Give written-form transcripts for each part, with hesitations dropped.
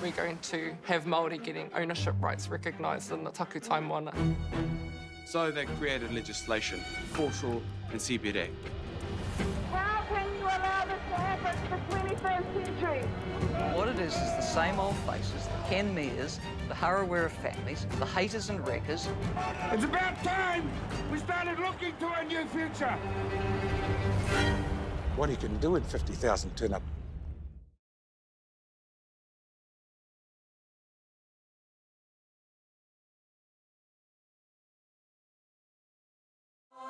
we're going to have Māori getting ownership rights recognised in the taku time moana. So they created legislation, foreshore and CBD. How can you allow this to happen in the 21st century? What it is the same old faces, the Ken Mears, the Harawira families, the haters and wreckers. It's about time we started looking to a new future. What he can do in 50,000 turn up.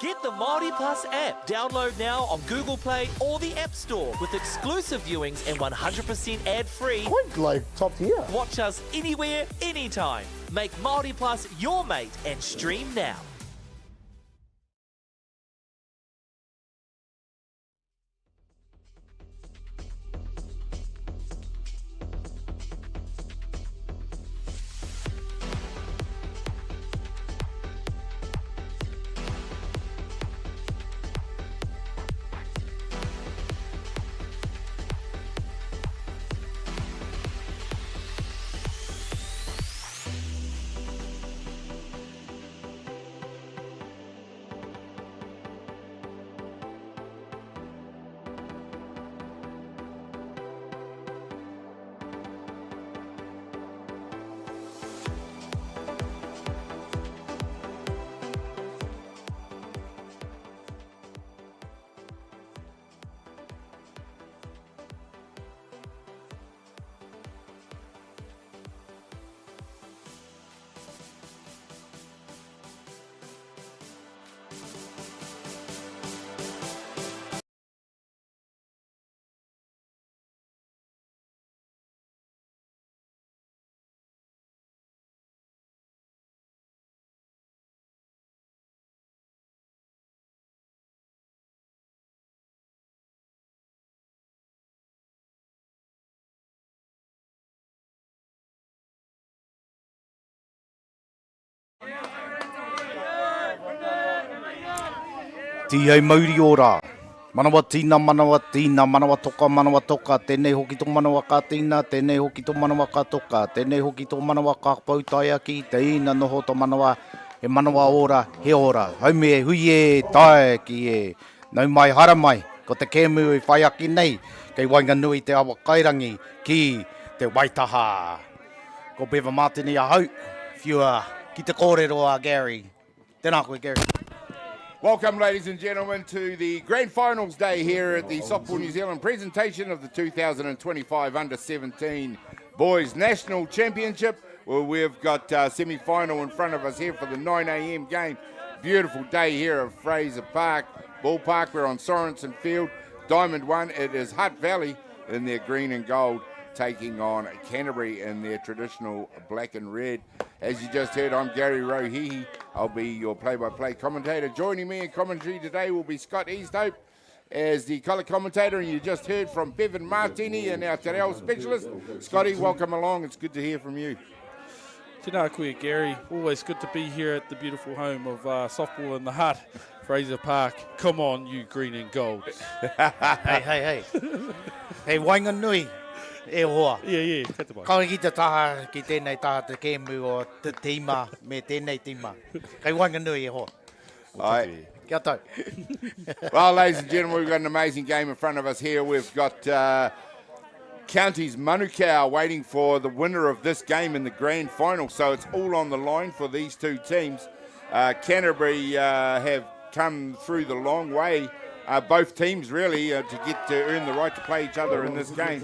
Get the Māori Plus app. Download now on Google Play or the App Store with exclusive viewings and 100% ad-free. Quite like top tier. Watch us anywhere, anytime. Make Māori Plus your mate and stream now. Tia mauri ora. Manawa tina, manawa toka, tēnei hoki tō manawa ka tina, tēnei hoki tō manawa ka toka, tēnei hoki tō manawa ka pautai aki, te ina noho tō manawa, e manawa ora, he ora. Haume e hui e, tae ki e. Nau mai hara mai, ko te kēmu e whai aki nei, kei wainga nui te awa kairangi ki te waitaha. Ko bewa mātini a hau, whiua, ki te kōrero a Gary. Tēnā koe, Gary. Welcome, ladies and gentlemen, to the Grand Finals Day here at the Softball New Zealand presentation of the 2025 Under-17 Boys National Championship. Well, we've got semi-final in front of us here for the 9 a.m. game. Beautiful day here at Fraser Park, Ballpark. We're on Sorensen Field. Diamond 1, it is Hutt Valley in their green and gold, taking on Canterbury in their traditional black and red. As you just heard, I'm Gary Rohihi. I'll be your play-by-play commentator. Joining me in commentary today will be Scott Easthope as the colour commentator, and you just heard from Bevan Martini and our Te Reo specialist. Scotty, welcome along. It's good to hear from you. Tēnā koe, Gary. Always good to be here at the beautiful home of softball in the Hutt, Fraser Park. Come on, you green and gold. Hey. Hey, wainga nui. E hoa. Yeah. Kaui ki te taha, ki tēnei taha te kēmu o te tīma, me tēnei tīma. Kei wainga nui e hoa. Aye. Kia tau. Well, ladies and gentlemen, we've got an amazing game in front of us here. We've got Counties Manukau waiting for the winner of this game in the grand final. So it's all on the line for these two teams. Canterbury have come through the long way. Both teams really to earn the right to play each other in this game.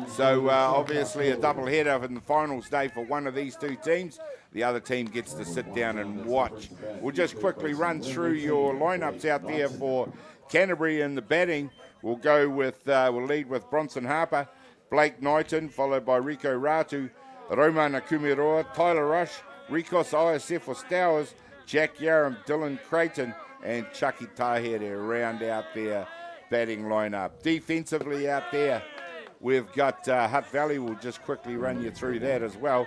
So obviously a double header in the finals day for one of these two teams. The other team gets to sit down and watch. We'll just quickly run through your lineups out there for Canterbury in the batting. We'll lead with Bronson Harper, Blake Knighton, followed by Rico Ratu, Roman Akumiroa, Tyler Rush, Rikos ISF or Stowers, Jack Yaram, Dylan Creighton, and Chucky Tahe to round out their batting lineup. Defensively out there, we've got Hutt Valley. We'll just quickly run you through that as well.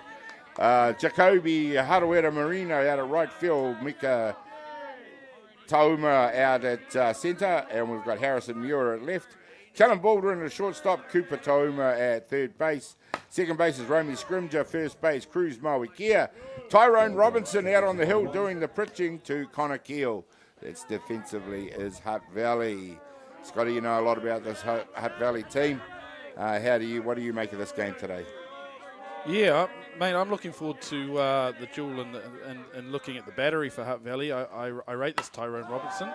Jacoby Harawira Marino out at right field, Mika Tauma out at centre, and we've got Harrison Muir at left. Callum Baldwin at shortstop, Cooper Tauma at third base, Second base is Romy Scrimger. First base, Cruz Mawikia. Tyrone Robinson out on the hill doing the pitching to Connor Keel. That's defensively is Hutt Valley. Scotty, you know a lot about this Hutt Valley team. What do you make of this game today? Yeah, mate, I'm looking forward to the duel and looking at the battery for Hutt Valley. I rate this Tyrone Robinson.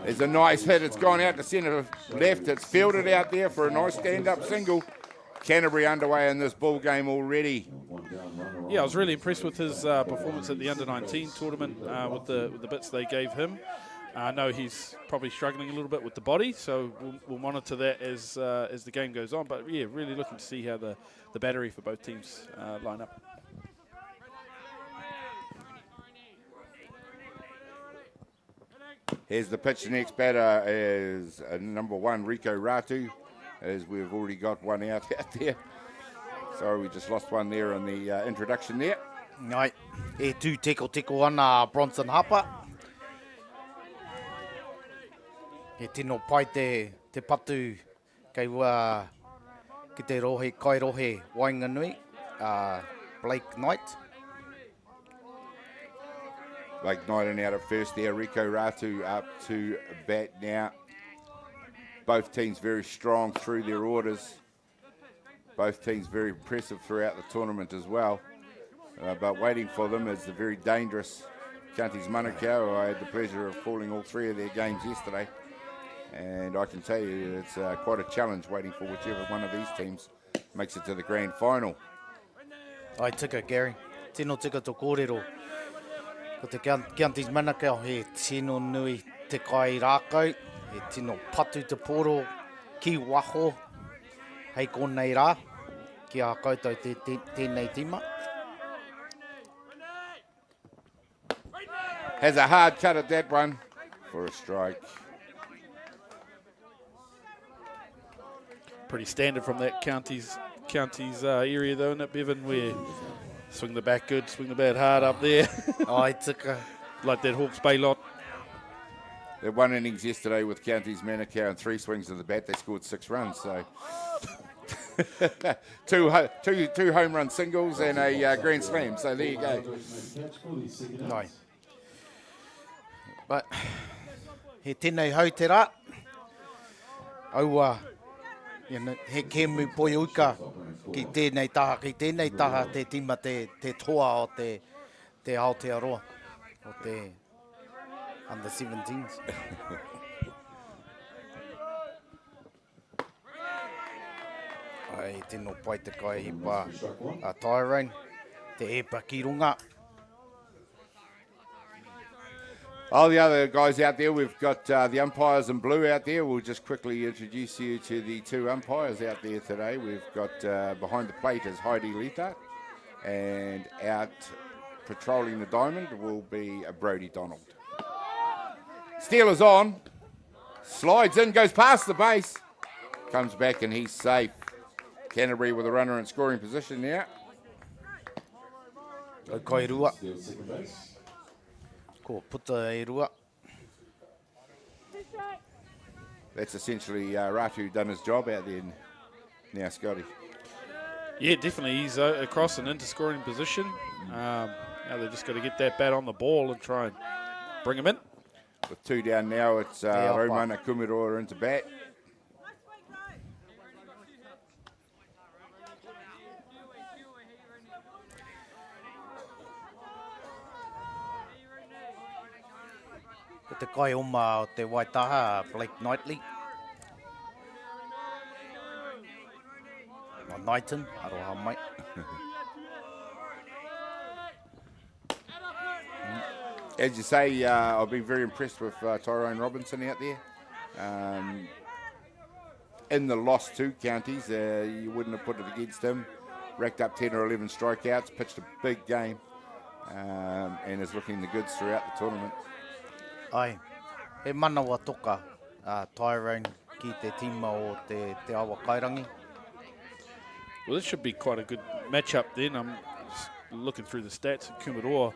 There's a nice hit. It's gone out to centre left. It's fielded out there for a nice stand-up single. Canterbury underway in this ball game already. Yeah, I was really impressed with his performance at the Under-19 tournament with the bits they gave him. I know he's probably struggling a little bit with the body, so we'll monitor that as the game goes on. But yeah, really looking to see how the battery for both teams line up. Here's the pitch. The next batter is number 1, Rico Ratu, as we've already got one out there. Sorry, we just lost one there in the introduction there. Ngai, e tū teko ana Bronson Hapa. E tino pai te patu kei wā ki te rohe, kai rohe Wainganui, Blake Knight. Blake Knight and out at first there. Rico Ratu up to bat now. Both teams very strong through their orders. Both teams very impressive throughout the tournament as well. But waiting for them is the very dangerous Counties Manukau. I had the pleasure of calling all 3 of their games yesterday. And I can tell you it's quite a challenge waiting for whichever one of these teams makes it to the grand final. Ai tika, Gary. Tino tika tō kōrero. Ko te Counties Manukau he tino nui te kai rākau. He tino patu te poro ki waho. Hei konei rā. Ki a koutou tēnei tima. Has a hard cut at that one for a strike. Pretty standard from that counties area though, isn't it, Bevan? Where swing the bat good, swing the bat hard up there. Ai tika. Like that Hawke's Bay lot. They won innings yesterday with Counties Manukau and 3 swings of the bat. They scored 6 runs. So two home run singles and a grand slam. So there you go. Ai. But he tēnei hau te rā. Aua. He kēmu poi uka ki tēnei taha te tima te toa o te Aotearoa, o te Under-17s. Ai, tino pai te kai hipa a Tyrone, te epa ki runga. All the other guys out there, we've got the umpires in blue out there. We'll just quickly introduce you to the 2 umpires out there today. We've got behind the plate is Heidi Lita, and out patrolling the diamond will be Brodie Donald. Steelers on, slides in, goes past the base, comes back and he's safe. Canterbury with a runner in scoring position now. Kai rua. Ko puta e rua. That's essentially Ratu done his job out there now, Scotty. Yeah, definitely. He's across and into scoring position. Now they've just got to get that bat on the ball and try and bring him in. With 2 down now, it's Romana Kumiroa into bat. Ko te kai oma o te Waitaha, Blake Knightley. O Knighton, aroha mai. As you say, I've been very impressed with Tyrone Robinson out there. In the lost 2 counties, you wouldn't have put it against him. Racked up 10 or 11 strikeouts, pitched a big game, and is looking the goods throughout the tournament. Ai, he manawa toka Tyrone ki te tima o te awa kairangi. Well, this should be quite a good matchup then. I'm just looking through the stats at Kumaroa,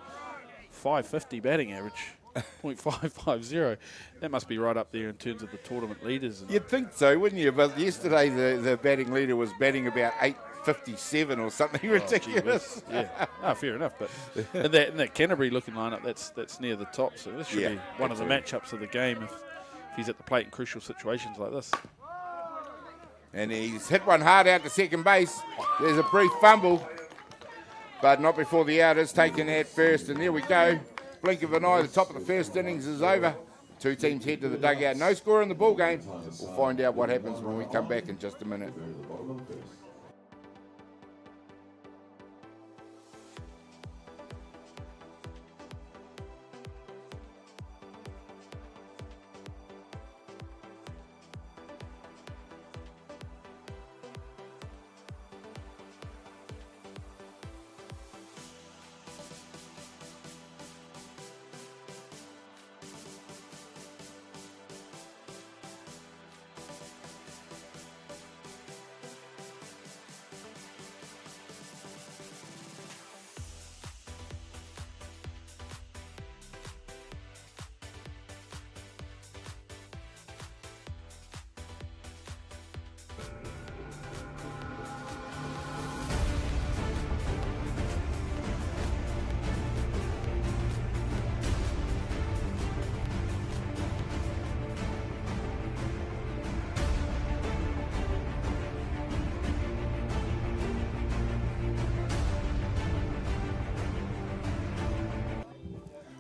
550 batting average. .550. That must be right up there in terms of the tournament leaders. And You'd think so, wouldn't you? But yesterday the batting leader was batting about 857 or something ridiculous. Yeah, fair enough. But in that Canterbury looking lineup, that's near the top. So this should be one of the matchups of the game if he's at the plate in crucial situations like this. And he's hit one hard out to second base. There's a brief fumble, but not before the out is taken at first. And there we go. Blink of an eye, the top of the first innings is over. Two teams head to the dugout. No score in the ball game. We'll find out what happens when we come back in just a minute.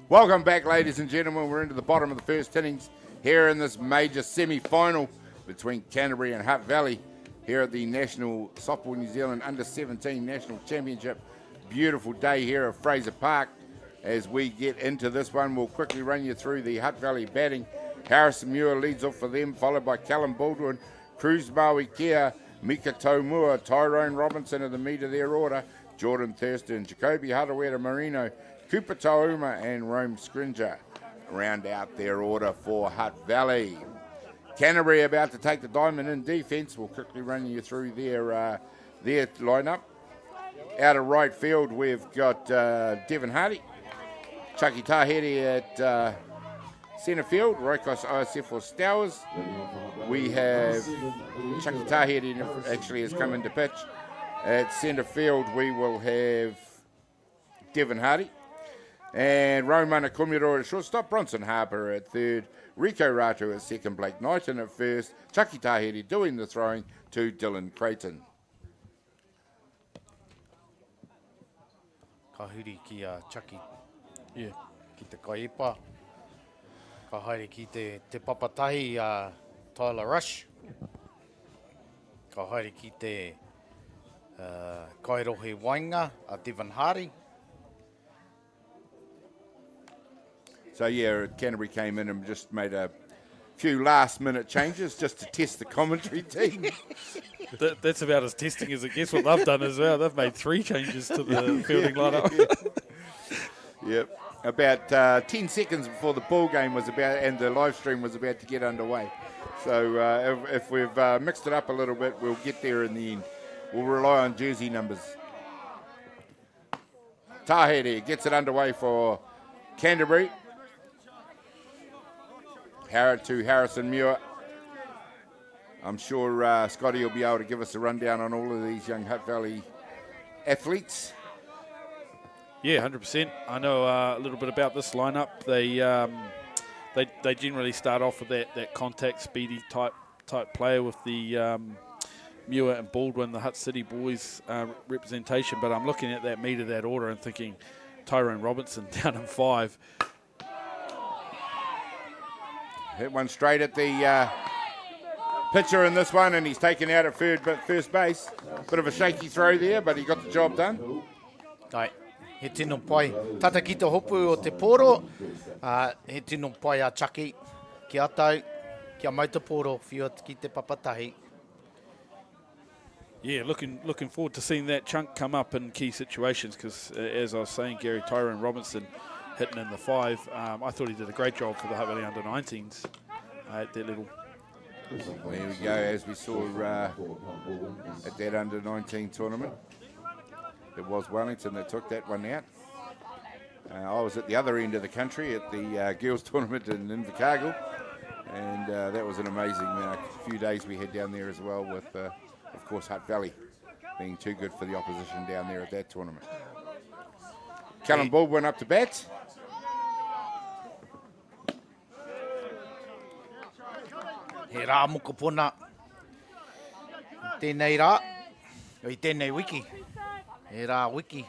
Welcome back, ladies and gentlemen. We're into the bottom of the first innings here in this major semi-final between Canterbury and Hutt Valley here at the National Softball New Zealand Under-17 National Championship. Beautiful day here at Fraser Park. As we get into this one, we'll quickly run you through the Hutt Valley batting. Harrison Muir leads off for them, followed by Callum Baldwin, Cruz Maui Kia, Mika Tomua, Tyrone Robinson are the meat of their order, Jordan Thurston, Jacoby Harawera Marino, Cooper Tauma and Rome Scringer round out their order for Hutt Valley. Canterbury about to take the diamond in defence. We'll quickly run you through their lineup. Out of right field, we've got Devon Hardy, Chucky Tahiri at centre field, Roikos ISF or Stowers. We have Chucky Tahiri actually has come into pitch. At centre field, we will have Devon Hardy. And Romana Kumiro at shortstop, Bronson Harper at third, Rico Ratu at second, Blake Knighton at first, Chucky Tahiri doing the throwing to Dylan Creighton. Ka huri ki a Chucky. Yeah. Ki te kaipa. Ka haere ki te papatahi a Tyler Rush. Ka haere ki te Kairohe Wainga a Devon Hardy. So yeah, Canterbury came in and just made a few last-minute changes just to test the commentary team. That's about as testing as it gets. What they've done as well. They've made 3 changes to the fielding lineup. Yep. About 10 seconds before the ball game was about and the live stream was about to get underway. So if we've mixed it up a little bit, we'll get there in the end. We'll rely on jersey numbers. Tahiri gets it underway for Canterbury. To Harrison Muir. I'm sure Scotty will be able to give us a rundown on all of these young Hutt Valley athletes. Yeah, 100%. I know a little bit about this lineup. They generally start off with that contact, speedy type player with the Muir and Baldwin, the Hutt City boys representation. But I'm looking at that meat of that order and thinking Tyrone Robinson down in 5. Hit one straight at the pitcher in this one, and he's taken out at first base. Bit of a shaky throw there, but he got the job done. Ai, he tino pai. Tata ki te hopu o te poro. He tino pai a Chucky. Ki atau, ki a mau te poro, whio ki te papatahi. Yeah, looking forward to seeing that chunk come up in key situations because, as I was saying, Gary Tyrone Robinson hitting in the 5. I thought he did a great job for the Hutt Valley Under-19s at that level. Well, here we go, as we saw at that Under-19 tournament. It was Wellington that took that one out. I was at the other end of the country at the girls' tournament in Invercargill, and that was an amazing few days we had down there as well with, of course, Hutt Valley being too good for the opposition down there at that tournament. Callum Baldwin up to bat. He rā mokopona. Tēnei rā. I tēnei wiki. He rā wiki.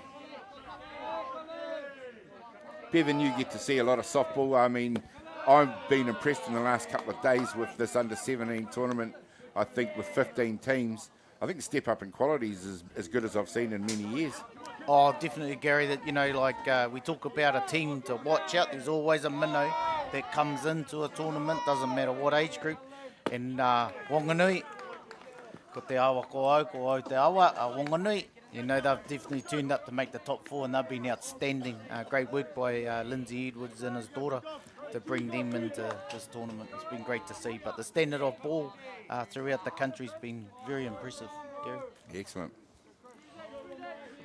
Bevan, you get to see a lot of softball. I mean, I've been impressed in the last couple of days with this under-17 tournament. I think with 15 teams, I think the step up in quality is as good as I've seen in many years. Oh, definitely, Gary, that, you know, like we talk about a team to watch out. There's always a minnow that comes into a tournament, doesn't matter what age group. And Wanganui, ko te awa ko au te awa, Wanganui. You know, they've definitely turned up to make the top four, and they've been outstanding. Great work by Lindsay Edwards and his daughter to bring them into this tournament. It's been great to see. But the standard of ball throughout the country has been very impressive, Gary. Excellent.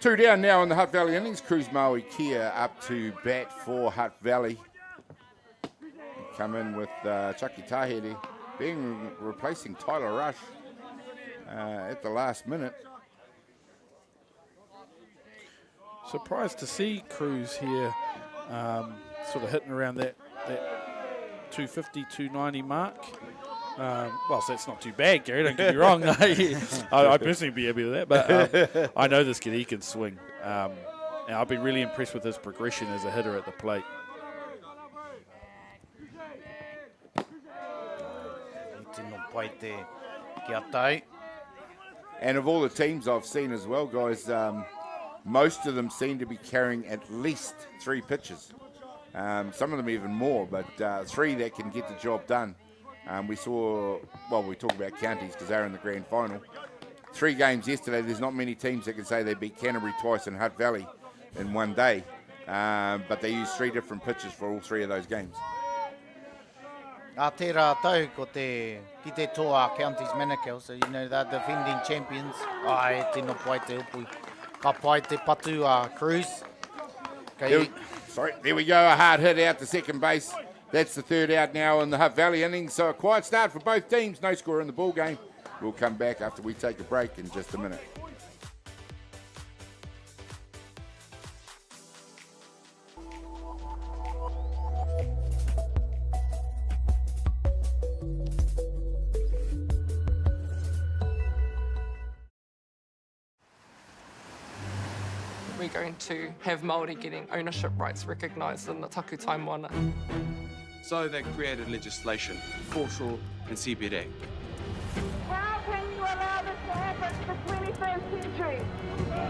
2 down now in the Hutt Valley innings. Cruz Maui Kia up to bat for Hutt Valley. Come in with Chucky Tahiri replacing Tyler Rush at the last minute. Surprised to see Cruz here sort of hitting around that 250, 290 mark. Well, so that's not too bad, Gary, don't get me wrong. I personally be happy with that, but I know this kid, he can swing. And I've been really impressed with his progression as a hitter at the plate. And of all the teams I've seen as well, guys, most of them seem to be carrying at least 3 pitchers. Some of them even more, but 3 that can get the job done. We saw, well, we talk about counties because they're in the grand final. 3 games yesterday. There's not many teams that can say they beat Canterbury twice in Hutt Valley in one day, but they used 3 different pitchers for all 3 of those games. Te rātou ko ki te toa counties Manukau, so you know they're defending champions. Ai, tino pai te upui. Ka pai te patu Cruz. There we go, a hard hit out to second base. That's the 3rd out now in the Hutt Valley innings. So a quiet start for both teams. No score in the ball game. We'll come back after we take a break in just a minute. We're going to have Māori getting ownership rights recognised in the taku time wana. So they created legislation, foreshore and CBD. How can you allow this to happen in the 21st century?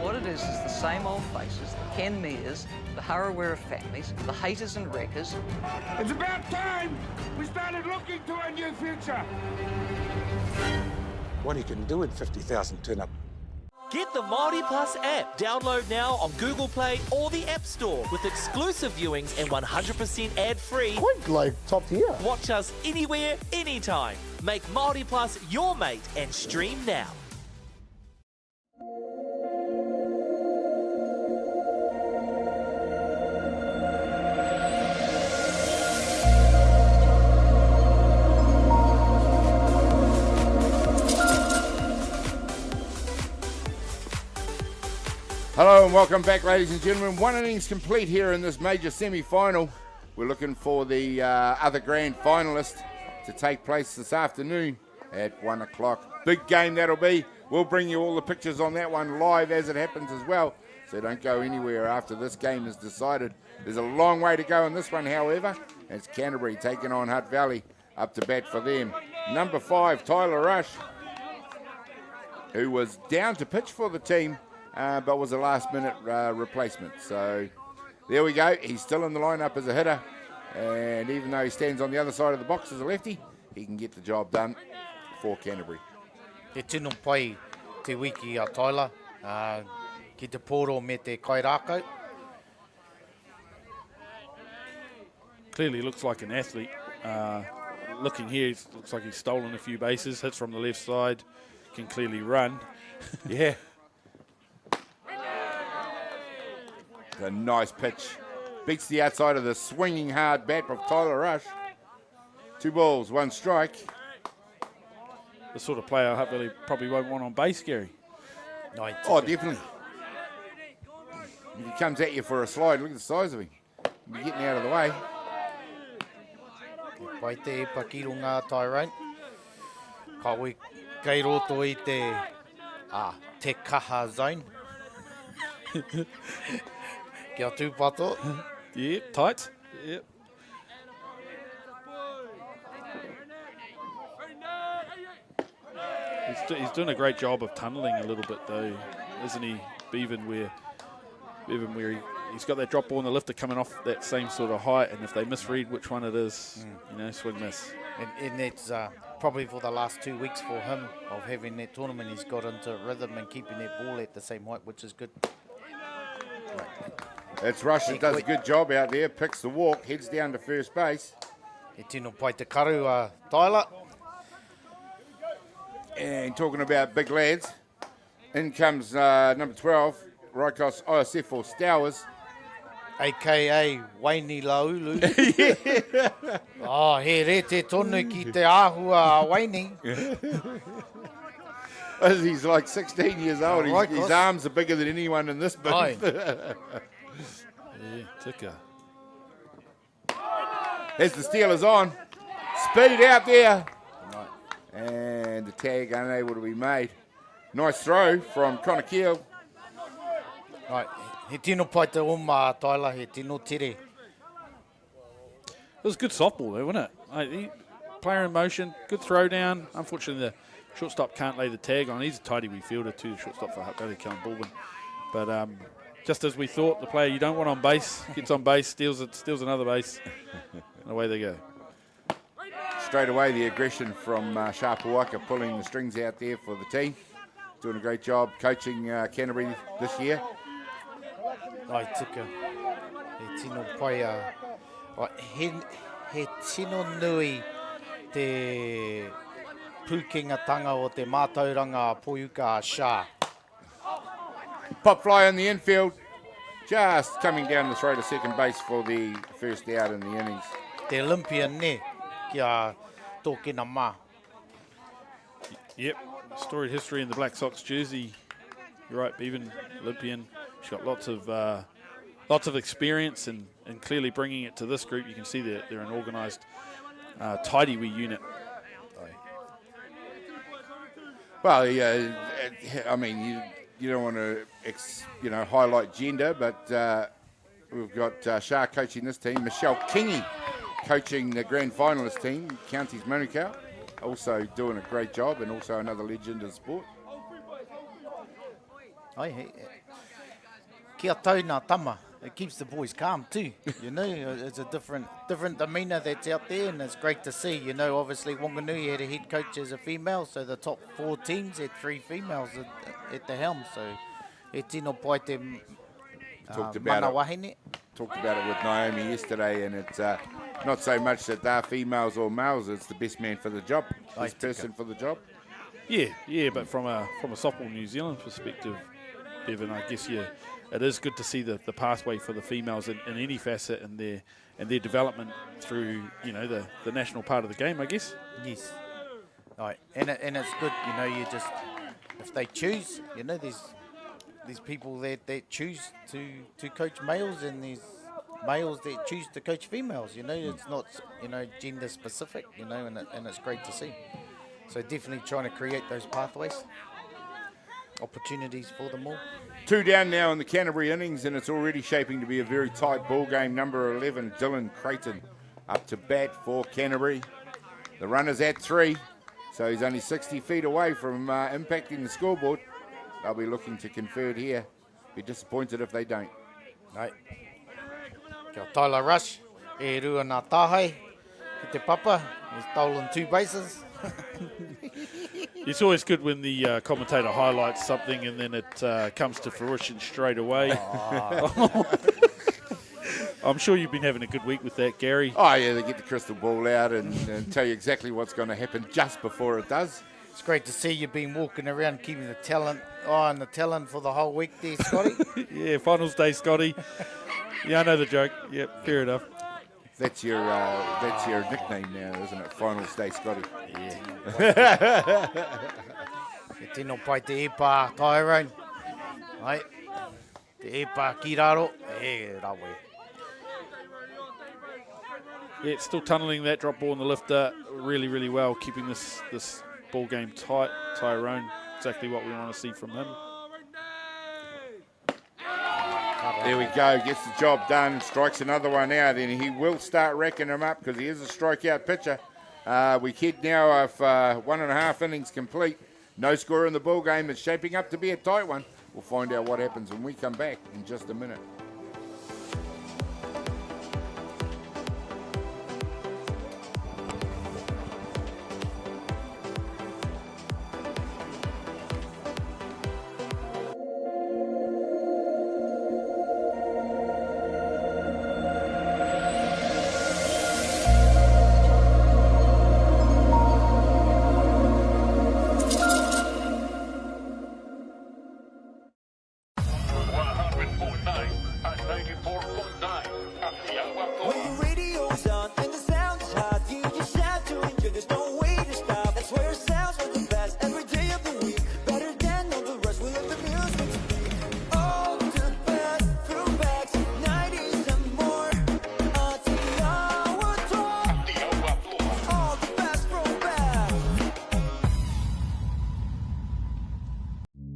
What it is the same old faces, the Ken Mears, the Harawira families, the haters and wreckers. It's about time we started looking to a new future. What you can do in 50,000 turn up. Get the Māori Plus app. Download now on Google Play or the App Store with exclusive viewings and 100% ad-free. Quite like top tier. Watch us anywhere, anytime. Make Māori Plus your mate and stream now. Hello and welcome back, ladies and gentlemen. 1 innings complete here in this major semi-final. We're looking for the other grand finalist to take place this afternoon at 1 o'clock. Big game that'll be. We'll bring you all the pictures on that one live as it happens as well. So don't go anywhere after this game is decided. There's a long way to go in this one, however. It's Canterbury taking on Hutt Valley, up to bat for them. Number 5, Tyler Rush, who was down to pitch for the team, but was a last-minute replacement. So there we go. He's still in the lineup as a hitter, and even though he stands on the other side of the box as a lefty, he can get the job done for Canterbury. Te tino pai te wiki a Tyler, ki te poro me te kairākau. Clearly looks like an athlete. Looking here, looks like he's stolen a few bases, hits from the left side, can clearly run. Yeah. A nice pitch Beats the outside of the swinging hard bat of Tyler Rush. 2 balls, 1 strike. The sort of player Hutt Valley probably won't want on base, Gary. Ai, Oh, definitely. If he comes at you for a slide, look at the size of him. He'll be getting out of the way. Pai te pakirunga Tyrone. Kawe kei roto I te kaha zone. Kia tūpato. Yep, tight. Yep. He's doing a great job of tunnelling a little bit, though, isn't he? Even where he's got that drop ball and the lifter coming off that same sort of height, and if they misread which one it is, swing miss. And that's probably for the last 2 weeks for him of having that tournament. He's got into rhythm and keeping that ball at the same height, which is good. That's Rush that does a good job out there. Picks the walk, heads down to first base. He tino pai te karu, Tyler. And talking about big lads, in comes number 12, Raikos OSF or Stowers. A.K.A. Waini Laulu. Oh, he re te tonu ki te āhua Waini. He's like 16 years old. His arms are bigger than anyone in this booth. Yeah, ticker. There's the Steelers on. Speed out there. And the tag unable to be made. Nice throw from Connor Keel. Right, he tino pai te Tyler, he tino tere. It was good softball, though, wasn't it? Player in motion, good throw down. Unfortunately, the shortstop can't lay the tag on. He's a tidy wee fielder too, the shortstop for Hutt Valley, Kellen Baldwin. But just as we thought, the player you don't want on base gets on base, steals another base, and away they go. Straight away, the aggression from Sharpawaka pulling the strings out there for the team. Doing a great job coaching Canterbury this year. Ai tika, he tino pai he tino nui te pūkingatanga o te mātauranga poiuka Shah. Pop fly in the infield, just coming down the throw to second base for the first out in the innings. Te Olympian ne, kia tōkina mā. Yep, storied history in the Black Sox jersey. You're right, Bevan, Olympian. She's got lots of experience and clearly bringing it to this group. You can see they're an organised, tidy wee unit. Well, yeah, I mean, you don't want to, highlight gender, but we've got Shah coaching this team. Michelle Kingy coaching the grand finalist team, Counties Manukau. Also doing a great job, and also another legend in sport. Kia tauna tama. It keeps the boys calm too. It's a different demeanour that's out there, and it's great to see. Obviously Wanganui had a head coach as a female, so the top 4 teams had 3 females at the helm. So e tino pai te Talked about manawahine. Talked about it with Naomi yesterday, and it's not so much that they're females or males, it's the best man for the job, best person for the job. Yeah, but from a softball New Zealand perspective, Bevan, I guess it is good to see the pathway for the females in any facet and their development through the national part of the game, I guess. Yes. Right, and it's good. You just if they choose, there's people that choose to coach males, and there's males that choose to coach females. It's not gender specific. And it's great to see. So definitely trying to create those pathways, opportunities for them all. 2 down now in the Canterbury innings, and it's already shaping to be a very tight ball game. Number 11, Dylan Creighton, up to bat for Canterbury. The runner's at 3, so he's only 60 feet away from impacting the scoreboard. They'll be looking to convert here. Be disappointed if they don't. Right. Kia Tyler Rush, e rua nā tāhei, ki te papa, he's stolen 2 bases. It's always good when the commentator highlights something and then it comes to fruition straight away. I'm sure you've been having a good week with that, Gary. Oh, yeah, they get the crystal ball out and tell you exactly what's going to happen just before it does. It's great to see you've been walking around keeping the talent on the talent for the whole week there, Scotty. Yeah, finals day, Scotty. Yeah, I know the joke. Yep, fair enough. That's your nickname now, isn't it? Final Stay Scotty. Yeah. E tino pai te epa Tyrone. Ai. Te epa ki raro. E rawe. Yeah, it's still tunnelling that drop ball in the lifter really, really well, keeping this ball game tight. Tyrone, exactly what we want to see from him. There we go, gets the job done, strikes another one out, and he will start racking them up because he is a strikeout pitcher. We hit now of 1.5 innings complete. No score in the ball game. It's shaping up to be a tight one. We'll find out what happens when we come back in just a minute.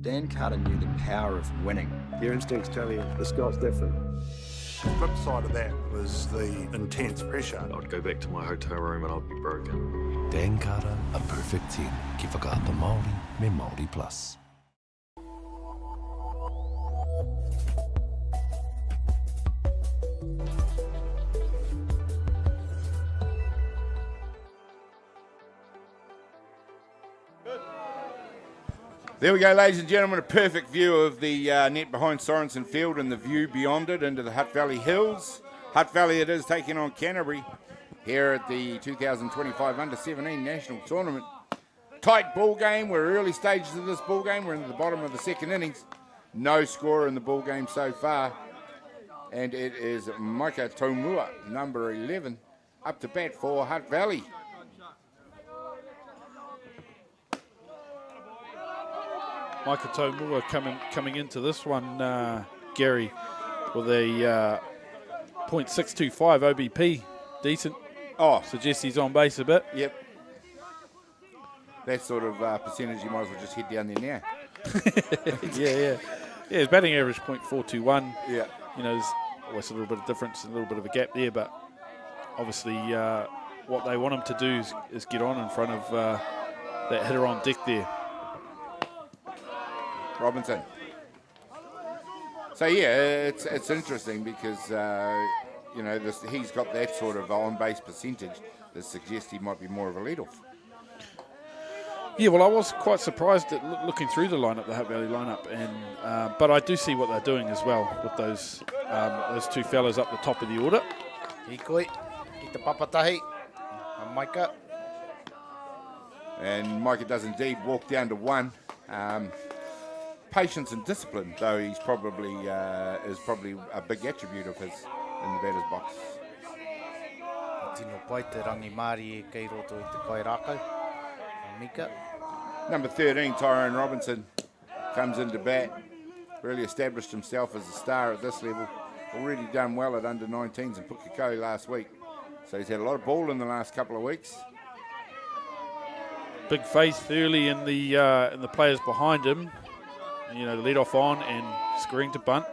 Dan Carter knew the power of winning. Your instincts tell you the Scots different. The flip side of that was the intense pressure. I'd go back to my hotel room and I'd be broken. Dan Carter, a perfect 10. Ki whakaata Māori me Māori Plus. There we go, ladies and gentlemen, a perfect view of the net behind Sorensen Field and the view beyond it into the Hutt Valley Hills. Hutt Valley it is, taking on Canterbury here at the 2025 Under-17 National Tournament. Tight ball game. We're early stages of this ball game. We're into the bottom of the second innings. No score in the ball game so far. And it is Micah Tomua, number 11, up to bat for Hutt Valley. Micah Tomua coming into this one, Gary, with a .625 OBP. Decent. Oh. Suggests he's on base a bit. Yep. That sort of percentage, you might as well just head down there now. Yeah, his batting average .421. Yeah. You know, there's always a little bit of difference, a little bit of a gap there, but obviously what they want him to do is get on in front of that hitter on deck there. Robinson. So yeah, it's interesting because you know he's got that sort of on-base percentage that suggests he might be more of a leadoff. Yeah, well, I was quite surprised at looking through the lineup, the Hutt Valley lineup, and but I do see what they're doing as well with those two fellas up the top of the order. Ikoi, ki te papatahi, Micah. And Micah does indeed walk down to one. Patience and discipline, though, is probably a big attribute of his in the batter's box. Tino pai te rangi Māori e kei roto i te kai rākau. Mika. Number 13, Tyrone Robinson, comes into bat. Really established himself as a star at this level. Already done well at under-19s in Pukekohe last week. So he's had a lot of ball in the last couple of weeks. Big faith early in the players behind him. You know, lead off on and screen to bunt.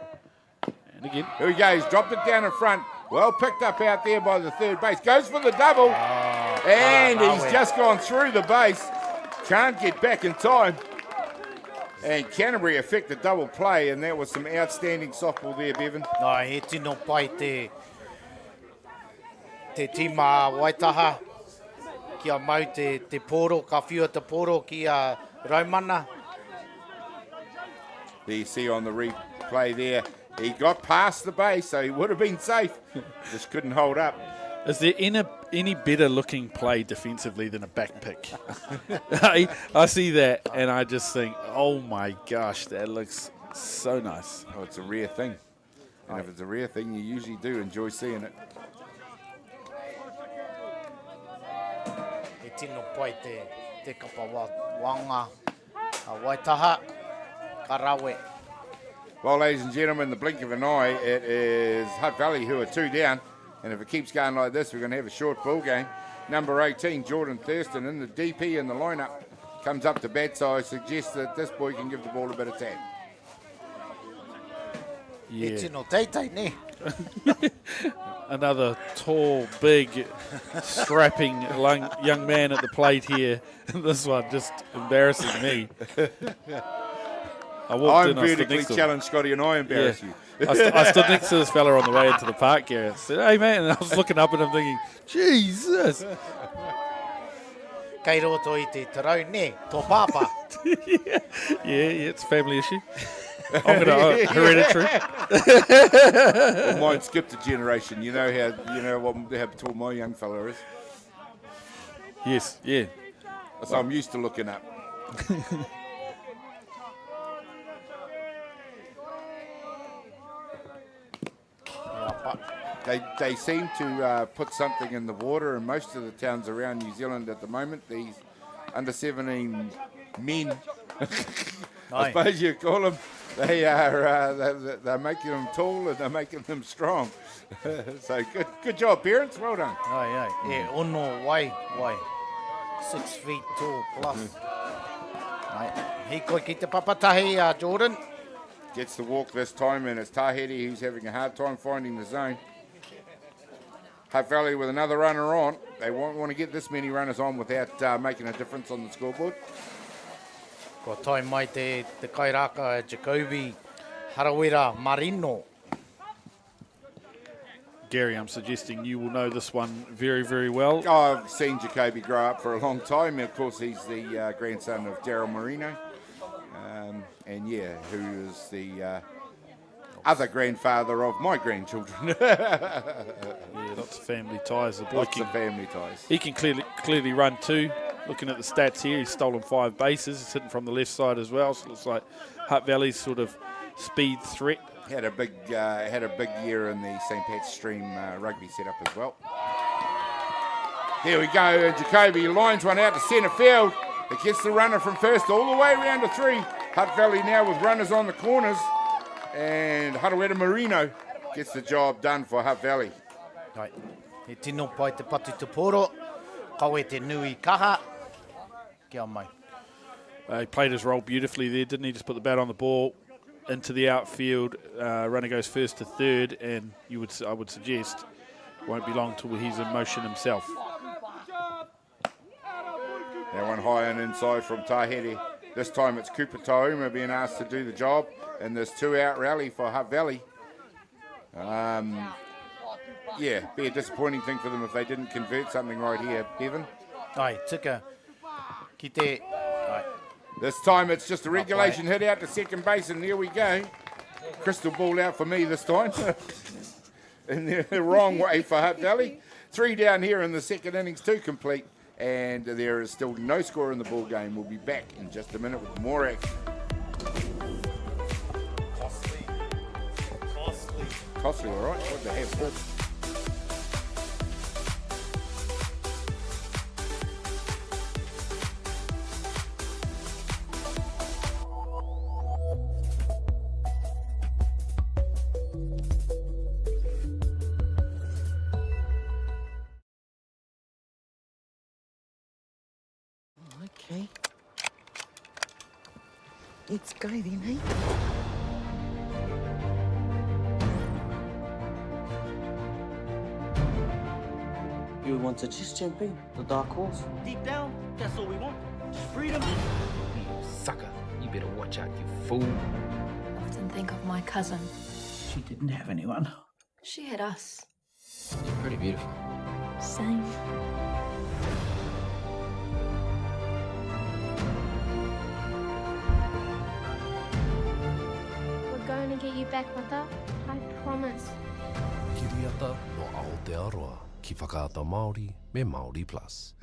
And again. Here he goes, dropped it down in front. Well picked up out there by the third base. Goes for the double. And he's just gone through the base. Can't get back in time. And Canterbury effect the double play, and that was some outstanding softball there, Bevan. No, he tino pai te tima Waitaha. Kia mau te poro, ka whiua te poro ki a Raumana. There you see on the replay there, he got past the base, so he would have been safe. Just couldn't hold up. Is there any better looking play defensively than a back pick? I see that and I just think, oh my gosh, that looks so nice. Oh, it's a rare thing. And if it's a rare thing, you usually do enjoy seeing it. E tino pai te kapa wanga a Waitaha, Karawe. Well, ladies and gentlemen, the blink of an eye, it is Hutt Valley who are 2 down. And if it keeps going like this, we're going to have a short ball game. Number 18, Jordan Thurston, in the DP in the lineup, comes up to bat. So I suggest that this boy can give the ball a bit of tap. E tino teitei ne. Another tall, big, strapping young man at the plate here. This one just embarrassing me. I'm vertically challenged, Scotty, and I embarrass you. I stood next to this fella on the way into the park here. I said, hey, man, and I was looking up at him thinking, Jesus. Kei roto I te tarau ne, tō pāpā. Yeah, it's a family issue. I'm going to hereditary. Well, mine skipped a generation. You know how tall my young fella is. Yes, yeah. So I'm used to looking up. They seem to put something in the water in most of the towns around New Zealand at the moment. These under 17 men, I suppose you call them, they're making them tall and they're making them strong. So good job, parents. Well done. E ono wai. 6 feet tall plus. He koi ki te papatahi, Jordan. Gets the walk this time, and it's Tahiti who's having a hard time finding the zone. Hutt Valley with another runner on. They won't want to get this many runners on without making a difference on the scoreboard. Ko tai mai te kairaka Jacoby Harawira Marino. Gary, I'm suggesting you will know this one very, very well. Oh, I've seen Jacoby grow up for a long time. Of course, he's the grandson of Daryl Marino. And yeah, who is the other grandfather of my grandchildren. Yeah, lots of family ties. The boy Lots of family ties. He can clearly run too. Looking at the stats here, he's stolen 5 bases. He's hitting from the left side as well. So it looks like Hutt Valley's sort of speed threat. Had a big year in the St. Pat's Stream rugby setup as well. There we go, and Jacoby lines one out to centre field. It gets the runner from first all the way around to 3. Hutt Valley now with runners on the corners, and Harawira Marino gets the job done for Hutt Valley. Right. He tino pai te patu te poro, kawe te nui kaha. Kia mai. He played his role beautifully there, didn't he? Just put the bat on the ball into the outfield. Runner goes first to third, and I would suggest won't be long till he's in motion himself. That one high and inside from Tahiti. This time it's Cooper Tauma being asked to do the job in this 2-out rally for Hutt Valley. Yeah, be a disappointing thing for them if they didn't convert something right here, Bevan. Ai, tika. Ki te... Ai. This time it's just a regulation hit out to second base, and there we go. Crystal ball out for me this time. In the wrong way for Hutt Valley. 3 down here in the second innings, 2 complete. And there is still no score in the ball game. We'll be back in just a minute with more action. Costly, all right. What the hell? Okay. Let's go then, eh? You want to just jump in, the dark horse? Deep down, that's all we want. Just freedom. You sucker. You better watch out, you fool. I often think of my cousin. She didn't have anyone. She had us. She's pretty beautiful. Same. We're going to get you back, Mata. I promise. Kiriata no Aotearoa. Ki whakaata Māori me Māori Plus.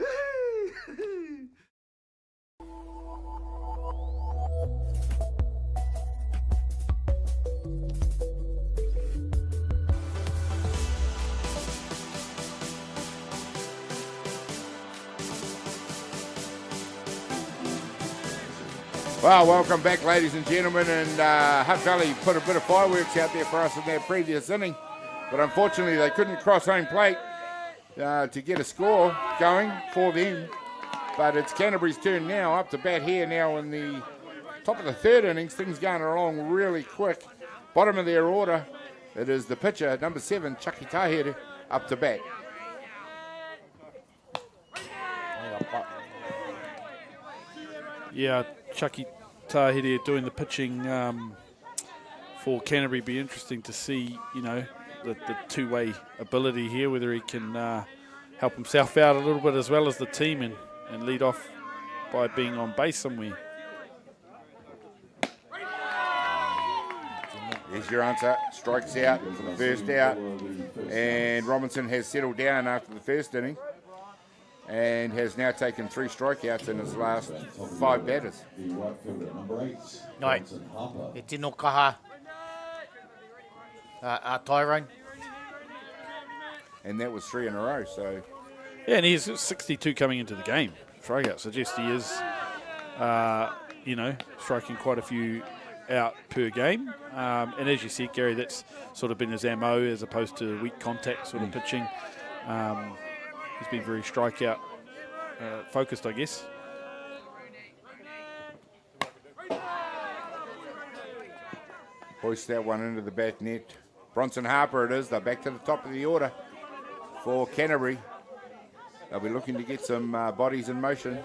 Well, welcome back, ladies and gentlemen. And Hutt Valley put a bit of fireworks out there for us in their previous inning. But unfortunately, they couldn't cross home plate to get a score going for them. But it's Canterbury's turn now, up to bat here now in the top of the third innings. Things going along really quick. Bottom of their order, it is the pitcher, number 7, Chucky Tahere, up to bat. Yeah, Chucky Tahere doing the pitching for Canterbury. Be interesting to see, you know, the two-way ability here, whether he can help himself out a little bit as well as the team and lead off by being on base somewhere. There's your answer. Strikes out for the first out. And Robinson has settled down after the first inning and has now taken 3 strikeouts in his last 5 batters. Nai, e tino kaha Tyrone. And that was 3 in a row, so... Yeah, and he's 62 coming into the game. Strikeout suggests he is, you know, striking quite a few out per game. And as you see, Gary, that's sort of been his MO as opposed to weak contact sort of pitching. He's been very strikeout focused, I guess. Hoist that one into the back net. Bronson Harper it is. They're back to the top of the order for Canterbury. They'll be looking to get some bodies in motion.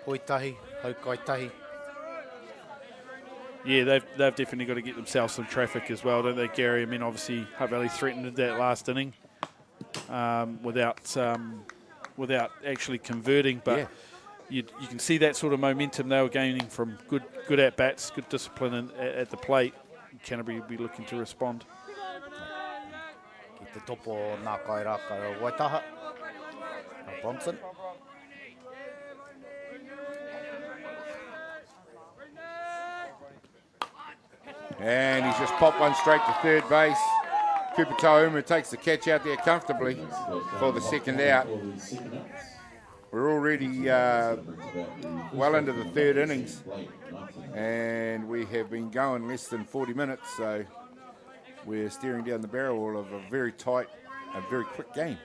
Hoitahi, Haukaitahi. Yeah, they've definitely got to get themselves some traffic as well, don't they, Gary? I mean, obviously, Hutt Valley threatened that last inning without actually converting, but you can see that sort of momentum they were gaining from good at-bats, good discipline at the plate. Canterbury will be looking to respond. Ki te topo nā kai raka o Waitaha. Bronson. And he's just popped one straight to third base. Cooper Tauma takes the catch out there comfortably for the second out. We're already well into the third innings, and we have been going less than 40 minutes, so we're staring down the barrel of a very tight and very quick game.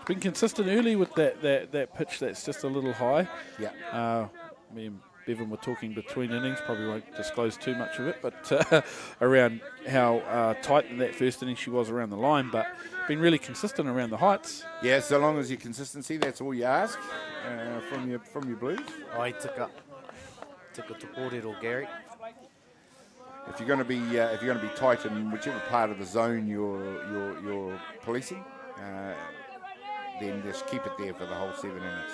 Been consistent early with that pitch that's just a little high. Yeah. Me and Bevan were talking between innings, probably won't disclose too much of it, but around how tight in that first inning she was around the line, but been really consistent around the heights. Yeah, so long as your consistency, that's all you ask from your Blues. Ai tika tupōrero, Gary. If you're going to be tight in whichever part of the zone you're policing, then just keep it there for the whole 7 innings.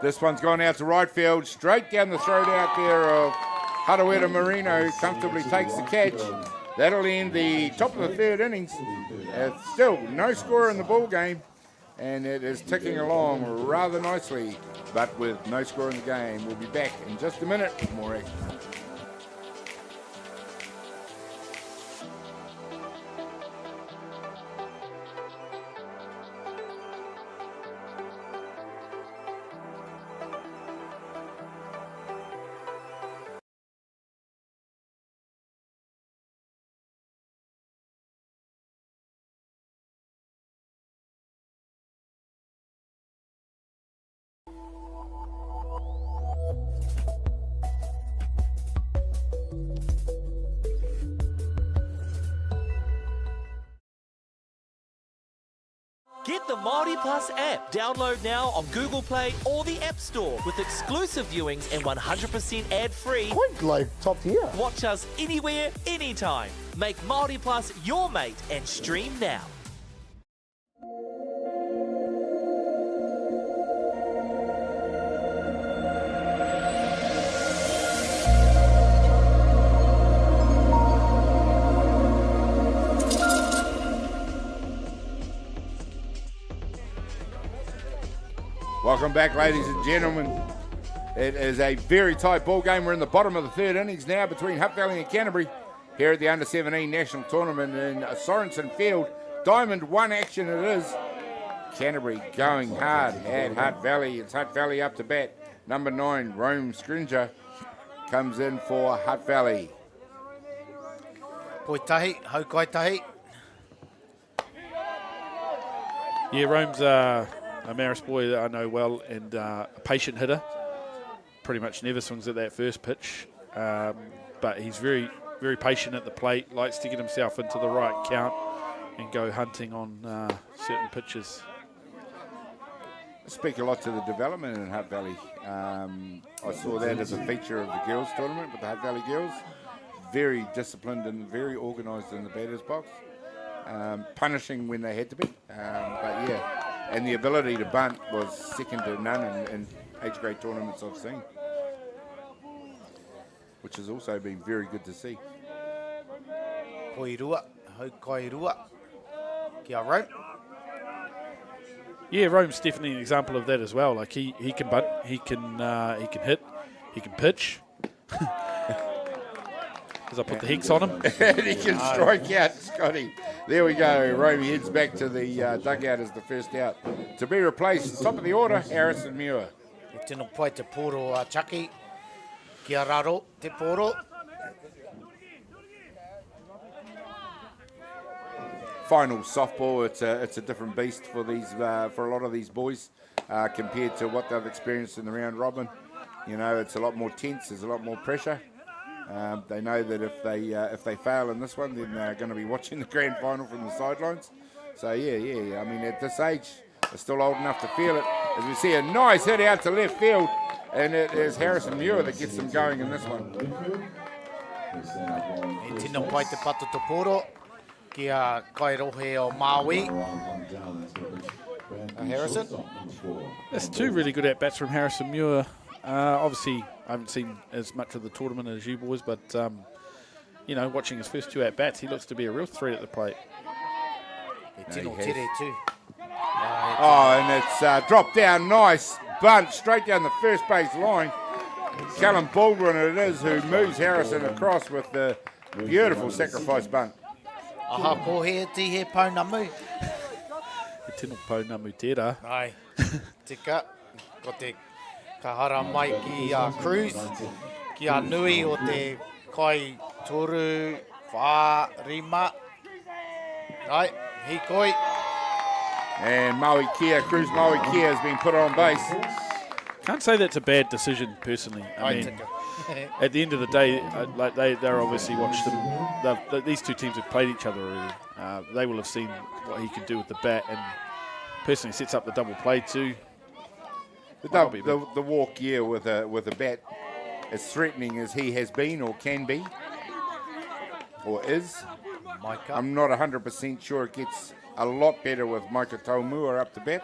This one's gone out to right field, straight down the throat out there of Harawira Marino, comfortably takes the catch. That'll end the top of the third innings. Still no score in the ball game, and it is ticking along rather nicely, but with no score in the game. We'll be back in just a minute with more action. Get the Māori Plus app. Download now on Google Play or the App Store with exclusive viewings and 100% ad-free. Point like top tier. Watch us anywhere, anytime. Make Māori Plus your mate and stream now. Welcome back, ladies and gentlemen. It is a very tight ball game. We're in the bottom of the third innings now between Hutt Valley and Canterbury here at the Under-17 National Tournament in Sorensen Field. Diamond 1 action it is. Canterbury going hard at Hutt Valley. It's Hutt Valley up to bat. Number 9, Rome Scringer, comes in for Hutt Valley. Poi tahi, hau kai tahi. Yeah, Rome's a Marist boy that I know well and a patient hitter. Pretty much never swings at that first pitch, but he's very, very patient at the plate, likes to get himself into the right count and go hunting on certain pitches. I speak a lot to the development in Hutt Valley. I saw that as a feature of the girls' tournament with the Hutt Valley girls. Very disciplined and very organised in the batter's box. Punishing when they had to be. But yeah, and the ability to bunt was second to none in age grade tournaments I've seen, which has also been very good to see. Poirua, hau kai rua. Kia Rome. Yeah, Rome's definitely an example of that as well. Like he can bunt, he can hit, he can pitch. As I put the hex on him. And he can strike out, Scotty. There we go. Rome heads back to the dugout as the first out. To be replaced, top of the order, Harrison Muir. E tino pai te poro a Chucky. Kia raro te poro. Final softball, it's a different beast for these for a lot of these boys compared to what they've experienced in the round robin. You know, it's a lot more tense. There's a lot more pressure. They know that if they fail in this one, then they're going to be watching the grand final from the sidelines. So yeah. I mean, at this age, they're still old enough to feel it. As we see a nice hit out to left field, and it is Harrison Muir that gets them going in this one. E tino pai te pato te poro. Kia Kairohe o Maui. Harrison? That's two really good at-bats from Harrison Muir. Obviously, I haven't seen as much of the tournament as you boys, but, you know, watching his first two at-bats, he looks to be a real threat at the plate. Tino tere too. Oh, and it's dropped down nice. Bunt straight down the first base line. Callum Baldwin it is who moves Harrison across with the beautiful sacrifice bunt. Aha, ko he ti he paunamu. He tino paunamu tērā. Ai, tika, ko te kahara mai ki Cruz, ki a nui o te kai toru, wha, rima. Ai, hikoi. And Maui Kia, Cruz Maui Kia has been put on base. Can't say that's a bad decision, personally. I mean, at the end of the day, like they're obviously watched them. These two teams have played each other already. They will have seen what he can do with the bat, and personally sets up the double play too. The walk, yeah, with a bat as threatening as he has been or can be or is. Micah. I'm not 100% sure it gets a lot better with Micah Taumua up to bat.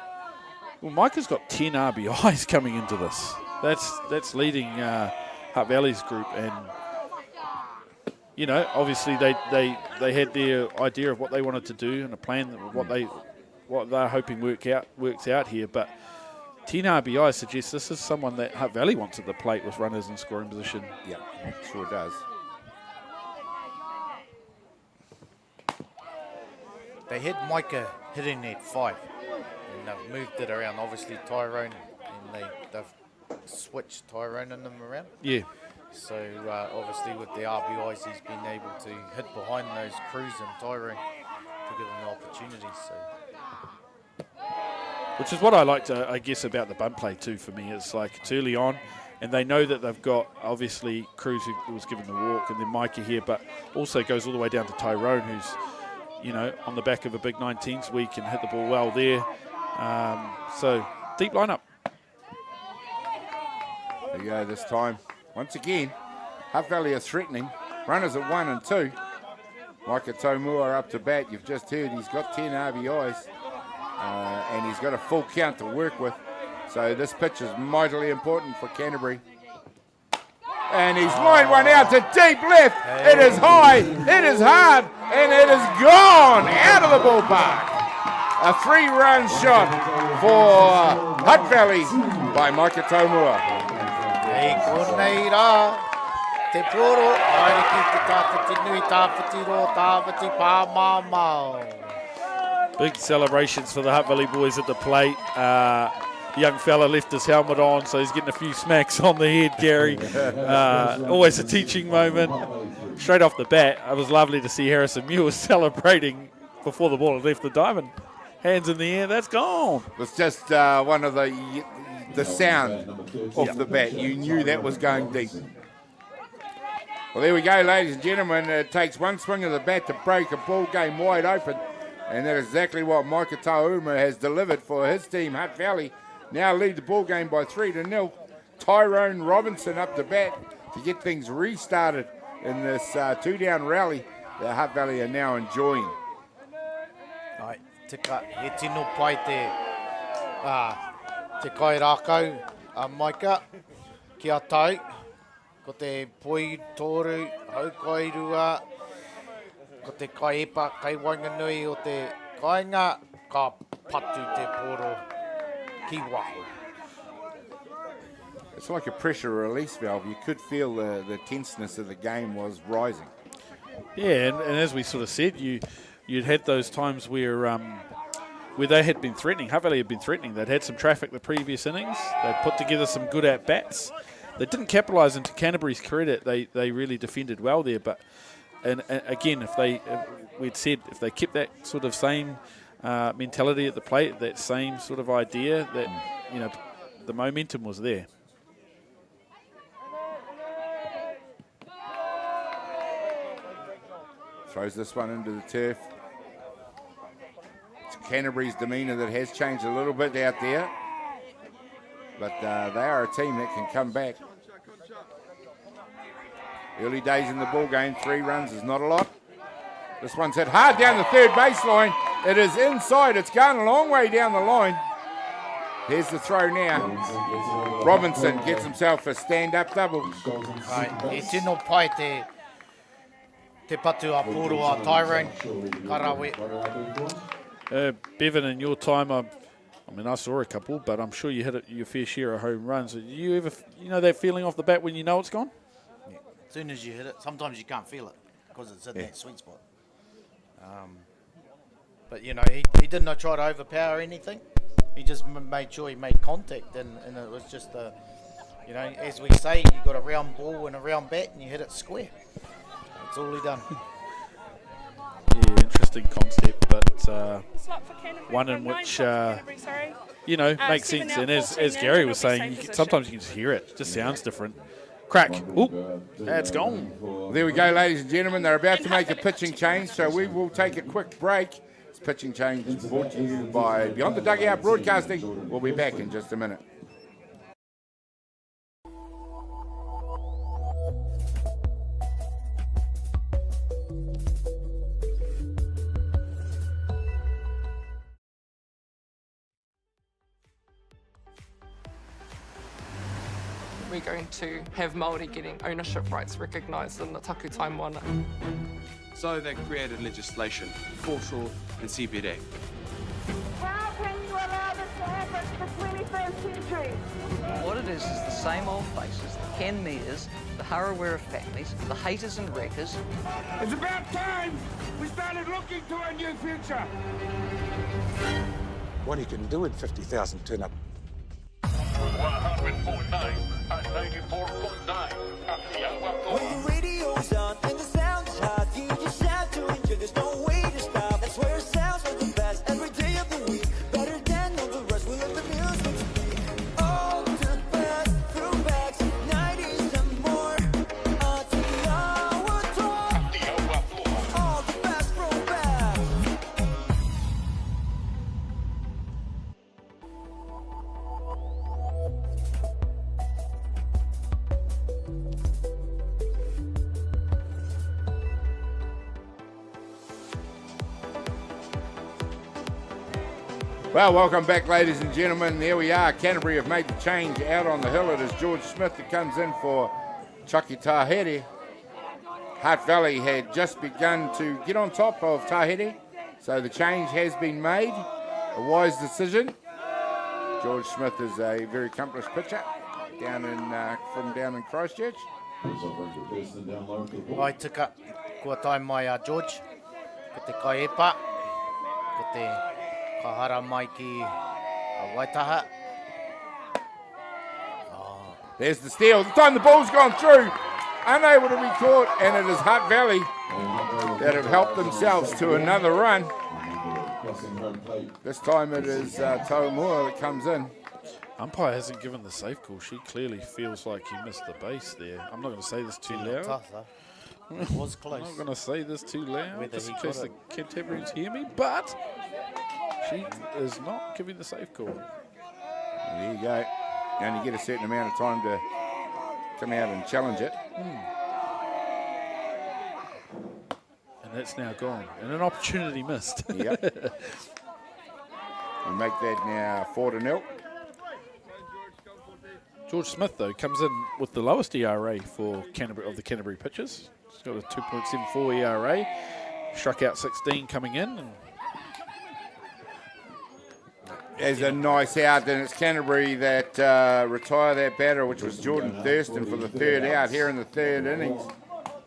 Well, Micah's got 10 RBIs coming into this. That's leading Hutt Valley's group, and you know, obviously they had their idea of what they wanted to do and a plan what they're hoping works out here. But 10 RBIs suggests this is someone that Hutt Valley wants at the plate with runners in scoring position. Yeah, sure does. They had Micah hitting at 5, and they've moved it around. Obviously, Tyrone, and they've switched Tyrone and them around. Yeah. So obviously, with the RBIs, he's been able to hit behind those Cruz and Tyrone to give them the opportunity. So, which is what I liked, I guess, about the bunt play too. For me, it's like it's early on, and they know that they've got obviously Cruz who was given the walk, and then Micah here, but also goes all the way down to Tyrone, who's, you know, on the back of a big 19s week and hit the ball well there. So, deep lineup. There you go this time. Once again, Hutt Valley are threatening. Runners at 1 and 2. Micah Taumua up to bat. You've just heard he's got 10 RBIs. And he's got a full count to work with. So this pitch is mightily important for Canterbury. And he's lined one out to deep left. Hey. It is high, it is hard, and it is gone out of the ballpark. A 3-run shot for Hutt Valley by Micah Taumua. Hei konei rā, te poro, aere ki te tāwhiti nui, tāwhiti ro, tāwhiti pāmāmau. Big celebrations for the Hutt Valley boys at the plate. The young fella left his helmet on, so he's getting a few smacks on the head, Gary. Always a teaching moment. Straight off the bat, it was lovely to see Harrison Muir celebrating before the ball had left the diamond. Hands in the air, that's gone. It was just one of the sound off the bat. You knew that was going deep. Well, there we go, ladies and gentlemen. It takes one swing of the bat to break a ball game wide open. And that is exactly what Micah Tauma has delivered for his team, Hutt Valley. Now lead the ball game by 3-0. Tyrone Robinson up to bat to get things restarted in this 2-down rally that Hutt Valley are now enjoying. Ai, tika, he tino pai te, te kai rākau, Maika, kia tau, ko te poi tōru, haukairua, ko te kai epa, kai wainganui o te kainga, ka patu te poro ki waho. It's like a pressure release valve. You could feel the tenseness of the game was rising. Yeah, and as we sort of said, you'd had those times where they had been threatening. Hutt Valley had been threatening. They'd had some traffic the previous innings. They'd put together some good at-bats. They didn't capitalise, and to Canterbury's credit, they really defended well there. But and again, if they kept that sort of same mentality at the plate, that same sort of idea, that the momentum was there. Throws this one into the turf. It's Canterbury's demeanour that has changed a little bit out there. But they are a team that can come back. Early days in the ball game, 3 runs is not a lot. This one's hit hard down the third baseline. It is inside. It's gone a long way down the line. Here's the throw now. Robinson gets himself a stand-up double. Ai, e tino pai te patu a poro a Tyrone Karawe. Bevan, in your time, I saw a couple, but I'm sure you hit your fair share of home runs. Do you ever, that feeling off the bat when you know it's gone? Yeah. As soon as you hit it, sometimes you can't feel it because it's in that sweet spot. But he didn't try to overpower anything. He just made sure he made contact, and it was just as we say, you got a round ball and a round bat, and you hit it square. That's all he done. Yeah, interesting concept, but one in which makes sense. And as Gary was saying, sometimes you can just hear it. It just sounds different. Crack. Ooh, that's gone. There we go, ladies and gentlemen. They're about to make a pitching change, so we will take a quick break. This pitching change is brought to you by Beyond the Dugout Broadcasting. We'll be back in just a minute. We're going to have Māori getting ownership rights recognised in the taku time wana. So they created legislation, foreshore and CBD. How can you allow this to happen in the 21st century? What it is the same old faces, the Canmeers, the Harawira families, the haters and wreckers. It's about time we started looking to a new future. What he can do in 50,000 turn up. 100.9 and 94.9. When the radio's on and the sound is hot, you just shout to it, there's no way to stop. That's where it sounds like the best every day of the week. Better than all the rest, we let the music speak. All the best throwbacks, 90s and more. Until our talk, all the best throwbacks. Well, welcome back, ladies and gentlemen. There we are. Canterbury have made the change out on the hill. It is George Smith that comes in for Chucky Tahere. Hutt Valley had just begun to get on top of Tahere, so the change has been made. a wise decision. George Smith is a very accomplished pitcher from down in Christchurch. Ai tika, kua tai mai a George, ko te kaiepa, ko te kahara mai ki a Waitaha. There's the steal. The time the ball's gone through, unable to be caught, and it is Hutt Valley that have helped themselves to another run. This time it is Taumua that comes in. Umpire hasn't given the safe call. She clearly feels like he missed the base there. I'm not going to say this too loud. It was close. I'm not going to say this too loud, Whether just in he case got the it. Canterburyans hear me, but she is not giving the safe call. There you go. You only get a certain amount of time to come out and challenge it. And that's now gone. And an opportunity missed. Yep. We make that now 4-0. George Smith, though, comes in with the lowest ERA for Canterbury of the Canterbury pitchers. He's got a 2.74 ERA. Struck out 16 coming in. And There's a nice out, and it's Canterbury that retire that batter, which was Jordan Thurston for the third out here in the third innings.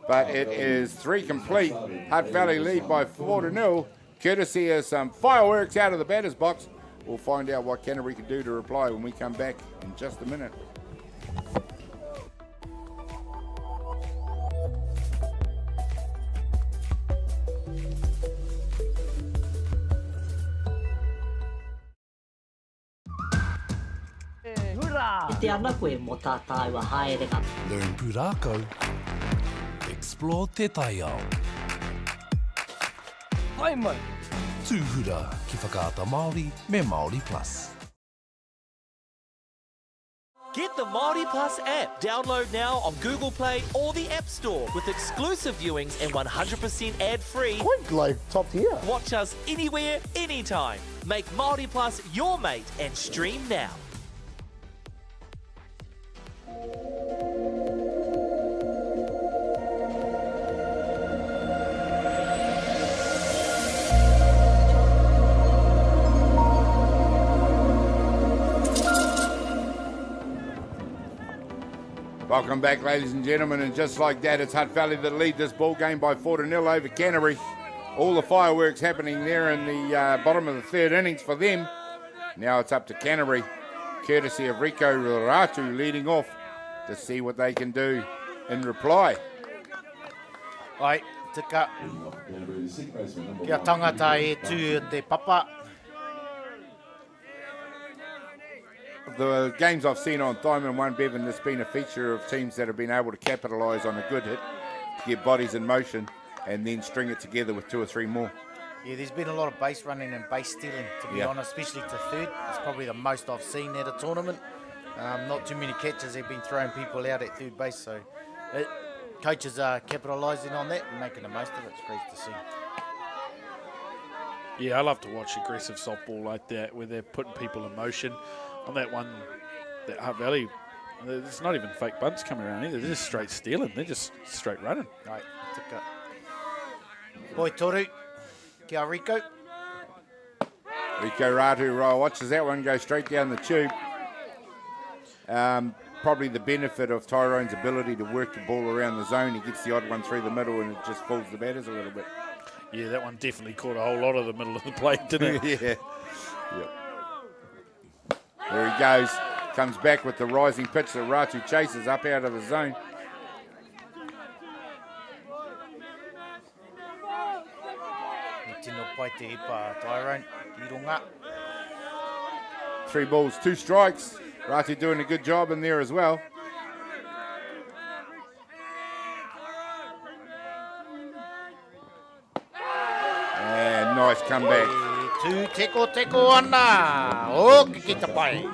But it is 3 complete. Hutt Valley lead by 4-0, courtesy of some fireworks out of the batter's box. We'll find out what Canterbury can do to reply when we come back in just a minute. Te ana koe mo tātai wa haerenga. Learn pūrākau. Explore te taiao. Hai mai. Tūhura ki whakaata Māori me Māori Plus. Get the Māori Plus app. Download now on Google Play or the App Store with exclusive viewings and 100% ad-free. Point like top tier. Watch us anywhere, anytime. Make Māori Plus your mate and stream now. Welcome back, ladies and gentlemen, and just like that, it's Hutt Valley that lead this ball game by 4-0 over Canterbury. All the fireworks happening there in the bottom of the third innings for them. Now it's up to Canterbury, courtesy of Rico Ratu leading off to see what they can do in reply. Ai, tika. Kia tangata e tū te papa. The games I've seen on Diamond 1, Bevan, there's been a feature of teams that have been able to capitalise on a good hit, to get bodies in motion, and then string it together with 2 or 3 more. Yeah, there's been a lot of base running and base stealing, to be honest, especially to third. It's probably the most I've seen at a tournament. Not too many catches have been throwing people out at third base, so coaches are capitalising on that and making the most of it. It's great to see. yeah, I love to watch aggressive softball like that, where they're putting people in motion. On that one, that Hutt Valley, there's not even fake bunts coming around either. They're just straight stealing. They're just straight running. Right, tika. Boy Toru, kia Rico. Rico Ratu watches that one go straight down the tube. Probably the benefit of Tyrone's ability to work the ball around the zone. He gets the odd one through the middle and it just fools the batters a little bit. Yeah, that one definitely caught a whole lot of the middle of the plate, didn't it? Yeah. Yep. There he goes. Comes back with the rising pitch that Ratu chases up out of the zone. Tino pai te ipa Tyrone, ki runga. 3 balls, 2 strikes. Ratu doing a good job in there as well. And nice comeback. Tu teko ana. O ki ta pai.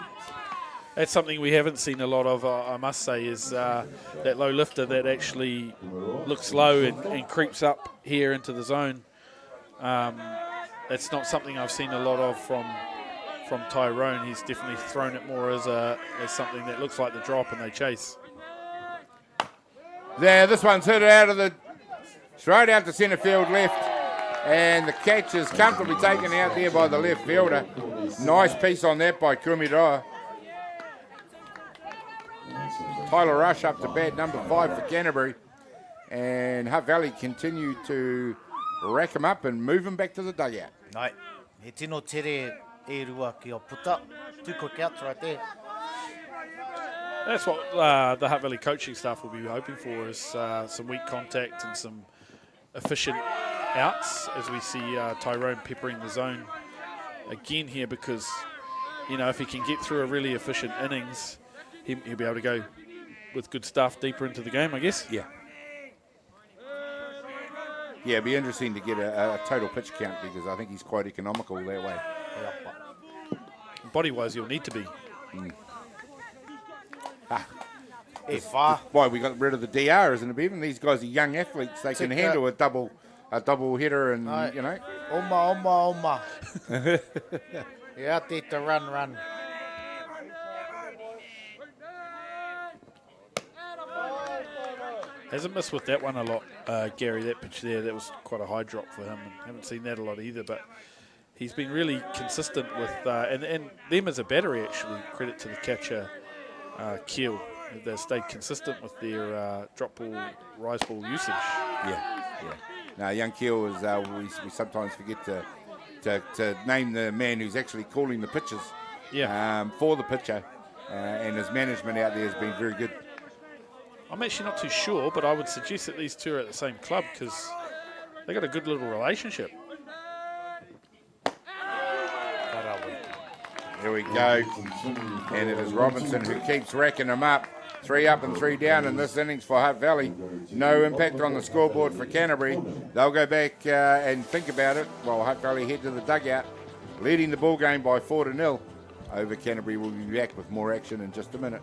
That's something we haven't seen a lot of, I must say, is that low lifter that actually looks low and creeps up here into the zone. That's not something I've seen a lot of from Tyrone. He's definitely thrown it more as something that looks like the drop and they chase. There, this one's hit out of straight out to centre field left. And the catch is comfortably taken out there by the left fielder. Nice piece on that by Kumiroa. Tyler Rush up to bat, number 5 for Canterbury. And Hutt Valley continue to rack him up and move him back to the dugout. Nai, he tino tere e rua ki o puta. 2 quick outs right there. That's what the Hutt Valley coaching staff will be hoping for, is some weak contact and some efficient outs, as we see Tyrone peppering the zone again here, because, you know, if he can get through a really efficient innings, he'll be able to go with good stuff deeper into the game, I guess. Yeah. Yeah, it'd be interesting to get a total pitch count, because I think he's quite economical that way. Body-wise, he'll need to be. Why we got rid of the DR, isn't it, Bevan? These guys are young athletes. They can handle a double hitter, and, you know. Oma. You're out there to run. Hasn't missed with that one a lot, Gary, that pitch there. That was quite a high drop for him. Haven't seen that a lot either, but he's been really consistent with, and them as a battery, actually, credit to the catcher, Keel. They've stayed consistent with their drop ball, rise ball usage. Yeah. Now, young Keel is, we sometimes forget to name the man who's actually calling the pitches for the pitcher, and his management out there has been very good. I'm actually not too sure, but I would suggest that these two are at the same club, because they got a good little relationship. Here we go. And it is Robinson who keeps racking them up. 3 up and 3 down in this innings for Hutt Valley. No impact on the scoreboard for Canterbury. They'll go back and think about it while Hutt Valley head to the dugout, leading the ball game by 4-0 over Canterbury. We'll be back with more action in just a minute.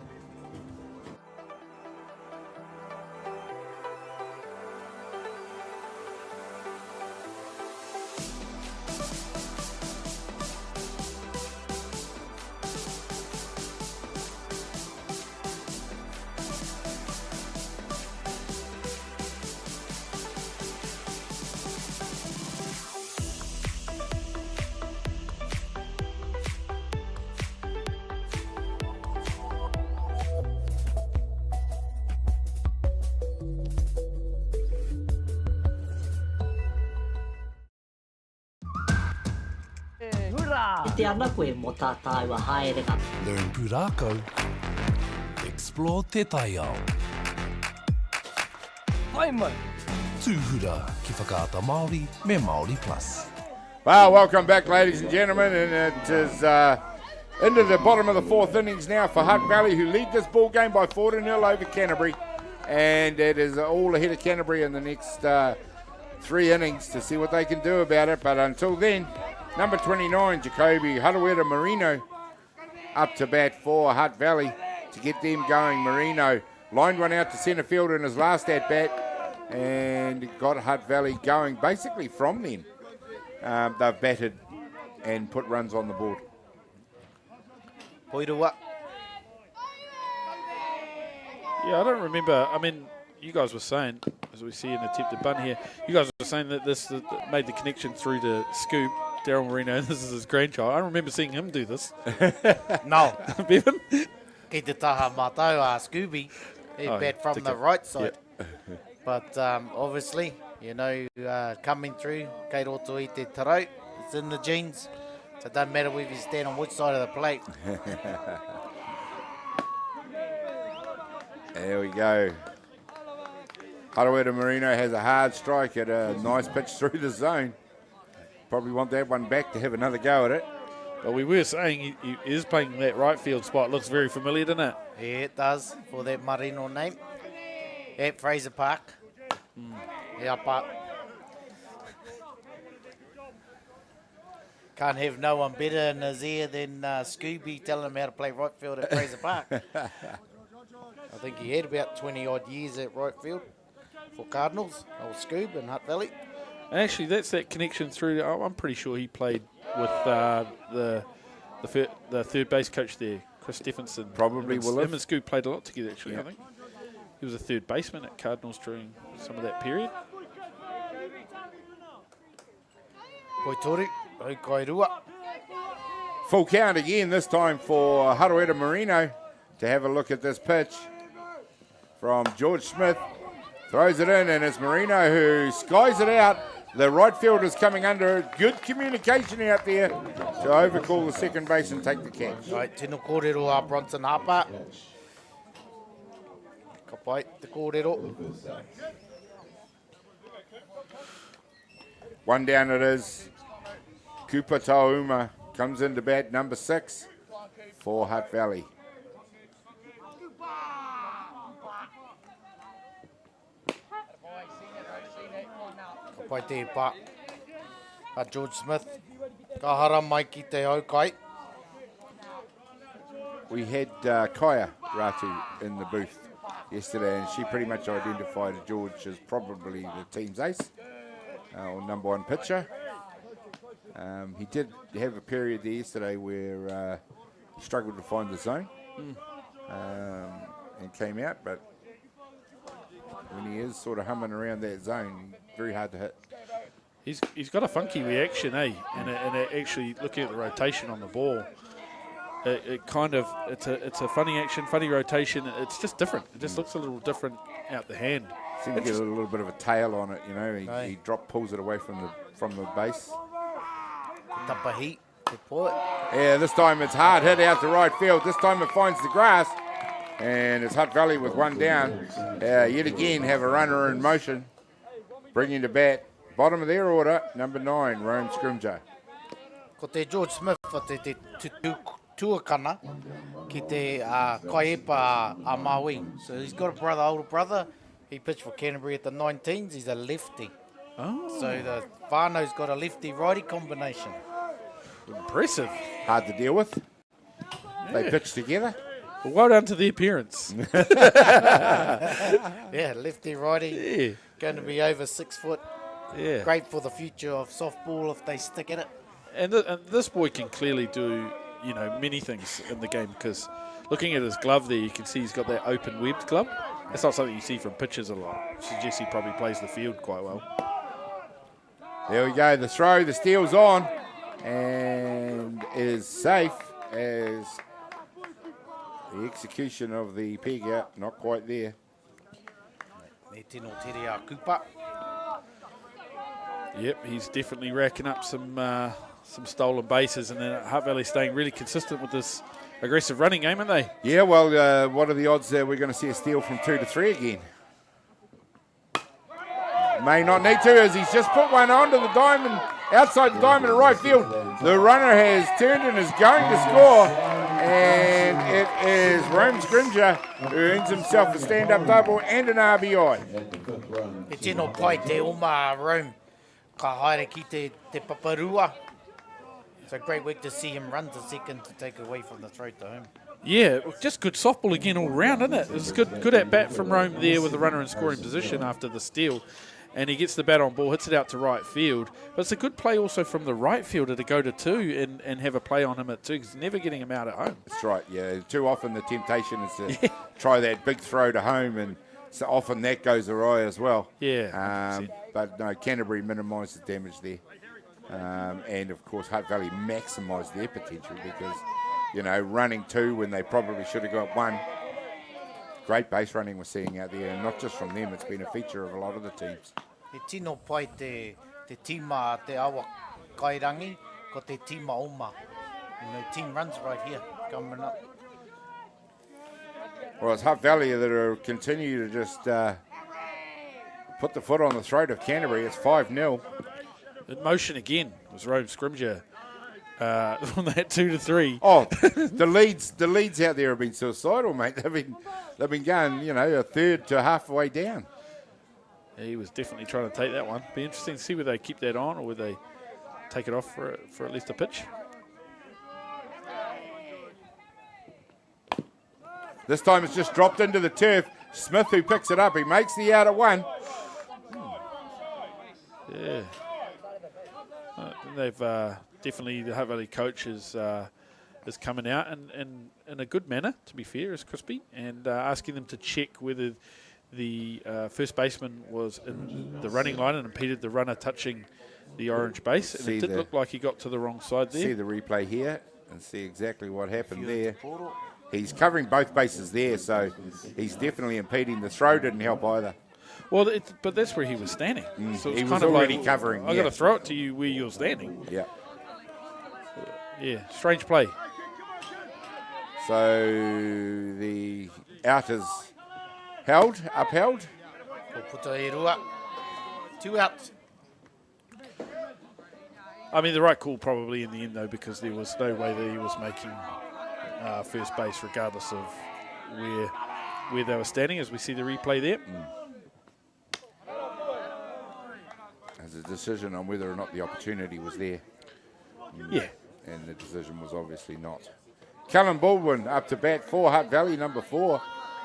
Te ana koe mō tātai wa haere ka. Learn pūrākau. Explore te tai ao. Hai mai. Tūhura ki whakaata Māori me Māori Plus. Well, welcome back, ladies and gentlemen, and it is into the bottom of the 4th innings now for Hutt Valley, who lead this ball game by 4-0 over Canterbury, and it is all ahead of Canterbury in the next 3 innings to see what they can do about it. But until then, number 29, Jacoby Harawira Marino, up to bat for Hutt Valley to get them going. Marino lined one out to centre field in his last at-bat and got Hutt Valley going basically from then. They've batted and put runs on the board. Poirua. Yeah, I don't remember. I mean, you guys were saying, as we see an attempted bunt here, you guys were saying that this made the connection through to Scoop, Daryl Marino. This is his grandchild. I remember seeing him do this. No. Bevan? Ki te taha mātou Scooby. He bat from the right side. Yep. But obviously, you know, coming through, kei roto I te tarau, it's in the genes. So it doesn't matter whether you stand on which side of the plate. There we go. Harawira Marino has a hard strike at a nice pitch through the zone. Probably want that one back to have another go at it. But we were saying he is playing that right field spot. Looks very familiar, doesn't it? Yeah, it does, for that Marino name. At Fraser Park. Yeah, but can't have no one better in his ear than Scooby telling him how to play right field at Fraser Park. I think he had about 20-odd years at right field for Cardinals, old Scoob in Hutt Valley. And actually, that's that connection through. I'm pretty sure he played with the third base coach there, Chris Stephenson. Probably will have. Him and Scoop played a lot together, actually, Yeah. I think. He was a third baseman at Cardinals during some of that period. Poitori, au kairua. Full count again, this time for Haroeta Marino to have a look at this pitch from George Smith. Throws it in, and it's Marino who skies it out. The right fielder's coming under. Good communication out there to overcall the second base and take the catch. Right, tino kōrero a Bronson Harper. Ka pai te kōrero. One down it is. Kupa Tauma comes into bat, number 6 for Hutt Valley. Ka pai te pā. A George Smith. Ka hara mai ki te haukai. We had Kaya Ratu in the booth yesterday, and she pretty much identified George as probably the team's ace, or number 1 pitcher. He did have a period there yesterday where he struggled to find the zone and came out, but when he is sort of humming around that zone, very hard to hit. He's got a funky reaction, eh? And it actually looking at the rotation on the ball, it kind of it's a funny action, funny rotation. It's just different. It just looks a little different out the hand. Seems to get a little bit of a tail on it, you know. He pulls it away from the base. Tapahi, te poe. Yeah, this time it's hard hit out to right field. This time it finds the grass, and it's Hutt Valley with one down. Yet again have a runner in motion, bringing to bat. Bottom of their order, number 9, Rome Scrimger. Ko te George Smith o te tuakana ki te kaipa a Maui. So he's got a brother, older brother. He pitched for Canterbury at the 19s. He's a lefty. Oh. So the whānau's got a lefty-righty combination. Impressive. Hard to deal with. They pitch together. Well done to the appearance. Yeah, lefty-righty. Yeah. Going to be over 6 foot. Yeah. Great for the future of softball if they stick at it. And this boy can clearly do, many things in the game, because looking at his glove there, you can see he's got that open webbed glove. That's not something you see from pitchers a lot. Suggests he probably plays the field quite well. There we go. The throw, the steal's on, and is safe as the execution of the peg out, not quite there. Ne tino tere a kupa. Yep, he's definitely racking up some stolen bases, and then Hutt Valley staying really consistent with this aggressive running game, aren't they? Yeah, well, what are the odds that we're going to see a steal from 2 to 3 again? May not need to, as he's just put one onto the diamond, outside the diamond in right field. The runner has turned and is going to score, and it is Rome Scrimger who earns himself a stand-up double and an RBI. E tino pai te oma Rome. Ka haere ki te paparua. So great work to see him run to second to take away from the throw to home. Yeah, just good softball again all round, isn't it? It's good at bat from Rome there with the runner in scoring position after the steal. And he gets the bat on ball, hits it out to right field. But it's a good play also from the right fielder to go to 2 and have a play on him at 2, because he's never getting him out at home. That's right, yeah. Too often the temptation is to try that big throw to home, and so often that goes awry as well. Yeah. But no, Canterbury minimised the damage there. And of course, Hutt Valley maximised their potential because, running 2 when they probably should have got 1. Great base running we're seeing out there, and not just from them, it's been a feature of a lot of the teams. E tino pai te tima te awa kairangi, ko te tima oma. Team runs right here, coming up. Well, it's Hutt Valley that are continue to just put the foot on the throat of Canterbury. It's 5-0. In motion again was Rome Scrimger on that 2 to 3. Oh, the leads out there have been suicidal, mate. They've been going, a third to halfway down. He was definitely trying to take that one. Be interesting to see whether they keep that on or whether they take it off for at least a pitch. This time it's just dropped into the turf. Smith who picks it up. He makes the out at 1. Yeah. They've definitely, the Hutt Valley coach is coming out in a good manner, to be fair, is Crispy, and asking them to check whether the first baseman was in the running line and impeded the runner touching the orange base, and it did look like he got to the wrong side there. See the replay here and see exactly what happened there. He's covering both bases there, so he's definitely impeding. The throw didn't help either. Well, but that's where he was standing. So it's He was kind of already like, covering. I got to throw it to you where you're standing. Yeah. Yeah, strange play. So the out is upheld. 2 outs. I mean, the right call probably in the end, though, because there was no way that he was making first base regardless of where they were standing, as we see the replay there. As a decision on whether or not the opportunity was there. Yeah. And the decision was obviously not. Callum Baldwin up to bat for Hutt Valley, number 4.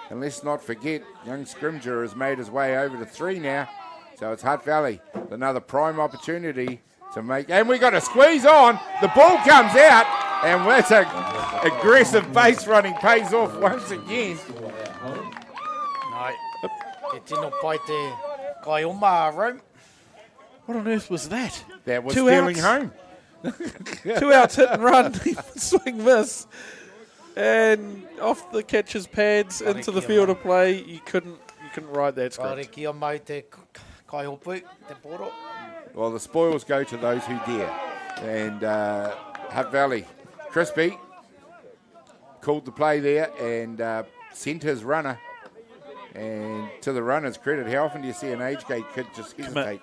And let's not forget, young Scrimger has made his way over to 3 now. So it's Hutt Valley, another prime opportunity to make. And we got a squeeze on. The ball comes out. And that's a aggressive base running pays off once again. What on earth was that? That was 2 stealing outs. home. 2 outs, hit and run, swing miss, and off the catcher's pads into the field of play. You couldn't ride that script. Well, the spoils go to those who dare. And Hutt Valley, Crispy called the play there and sent his runner. And to the runner's credit, how often do you see an age gate kid just hesitate?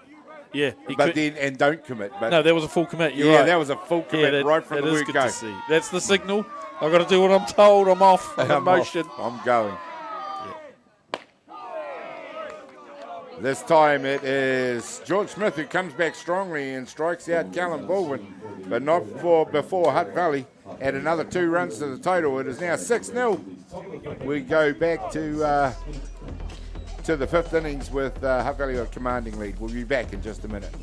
Yeah, and don't commit. But no, that was a full commit. You're yeah, right. that was a full commit right from the word good go. to see. That's the signal. I've got to do what I'm told. I'm off. I'm in motion. I'm going. This time it is George Smith who comes back strongly and strikes out Callum Baldwin, but not before Hutt Valley add another 2 runs to the total. It is now 6-0. We go back to the 5th innings with Hutt Valley a commanding lead. We'll be back in just a minute.